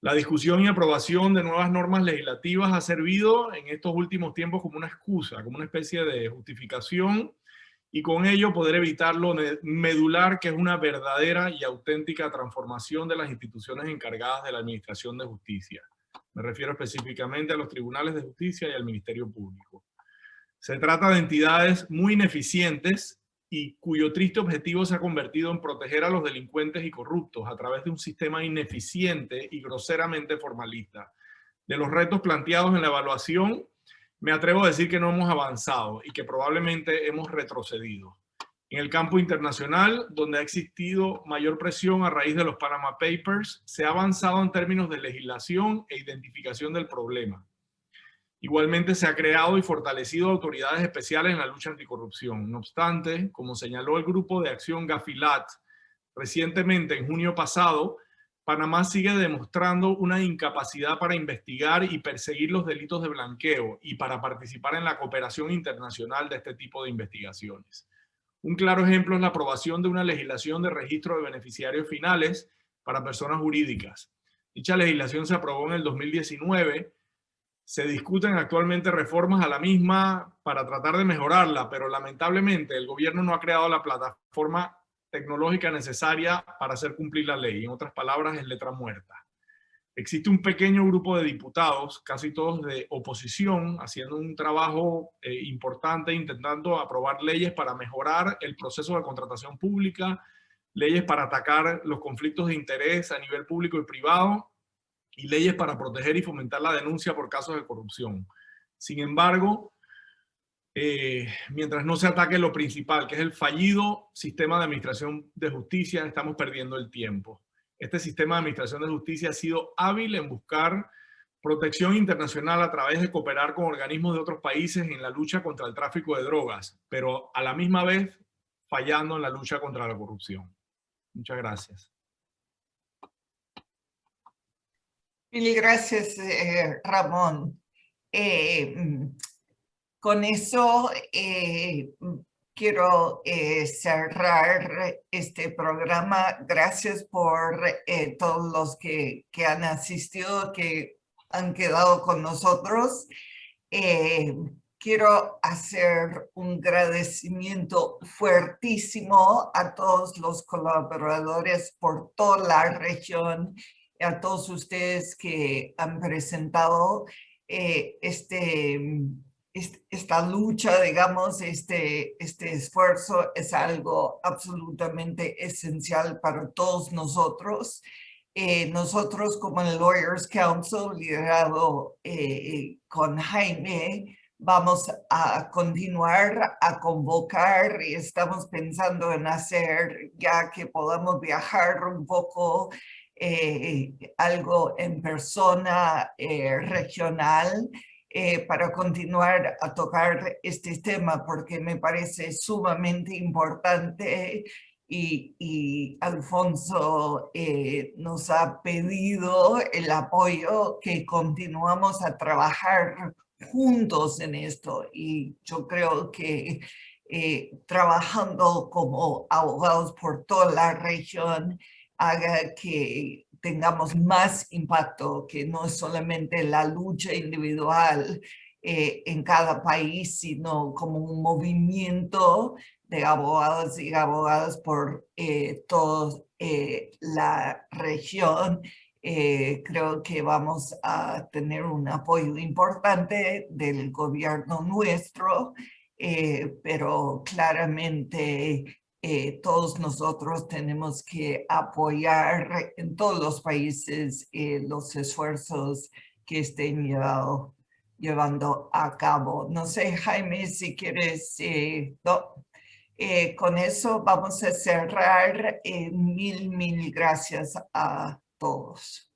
La discusión y aprobación de nuevas normas legislativas ha servido en estos últimos tiempos como una excusa, como una especie de justificación, y con ello poder evitar lo medular que es una verdadera y auténtica transformación de las instituciones encargadas de la administración de justicia. Me refiero específicamente a los tribunales de justicia y al Ministerio Público. Se trata de entidades muy ineficientes y cuyo triste objetivo se ha convertido en proteger a los delincuentes y corruptos a través de un sistema ineficiente y groseramente formalista. De los retos planteados en la evaluación, me atrevo a decir que no hemos avanzado y que probablemente hemos retrocedido. En el campo internacional, donde ha existido mayor presión a raíz de los Panama Papers, se ha avanzado en términos de legislación e identificación del problema. Igualmente se ha creado y fortalecido autoridades especiales en la lucha anticorrupción. No obstante, como señaló el Grupo de Acción Gafilat recientemente en junio pasado, Panamá sigue demostrando una incapacidad para investigar y perseguir los delitos de blanqueo y para participar en la cooperación internacional de este tipo de investigaciones. Un claro ejemplo es la aprobación de una legislación de registro de beneficiarios finales para personas jurídicas. Dicha legislación se aprobó en el 2019. Se discuten actualmente reformas a la misma para tratar de mejorarla, pero lamentablemente el gobierno no ha creado la plataforma tecnológica necesaria para hacer cumplir la ley. En otras palabras, es letra muerta. Existe un pequeño grupo de diputados, casi todos de oposición, haciendo un trabajo importante, intentando aprobar leyes para mejorar el proceso de contratación pública, leyes para atacar los conflictos de interés a nivel público y privado, y leyes para proteger y fomentar la denuncia por casos de corrupción. Sin embargo, mientras no se ataque lo principal, que es el fallido sistema de administración de justicia, estamos perdiendo el tiempo. Este sistema de administración de justicia ha sido hábil en buscar protección internacional a través de cooperar con organismos de otros países en la lucha contra el tráfico de drogas, pero a la misma vez fallando en la lucha contra la corrupción. Muchas gracias. Mil gracias, Ramón. Con eso quiero cerrar este programa. Gracias por todos los que han asistido, que han quedado con nosotros. Quiero hacer un agradecimiento fuertísimo a todos los colaboradores por toda la región, a todos ustedes que han presentado esta lucha, digamos, este esfuerzo es algo absolutamente esencial para todos nosotros. Nosotros como el Lawyers Council, liderado con Jaime, vamos a continuar a convocar y estamos pensando en hacer, ya que podamos viajar un poco, algo en persona regional, para continuar a tocar este tema, porque me parece sumamente importante y Alfonso nos ha pedido el apoyo, que continuamos a trabajar juntos en esto, y yo creo que trabajando como abogados por toda la región haga que tengamos más impacto, que no es solamente la lucha individual en cada país, sino como un movimiento de abogados y abogadas por toda la región. Creo que vamos a tener un apoyo importante del gobierno nuestro, pero claramente todos nosotros tenemos que apoyar en todos los países los esfuerzos que estén llevando a cabo. No sé, Jaime, si quieres... no. Con eso vamos a cerrar. Mil gracias a todos.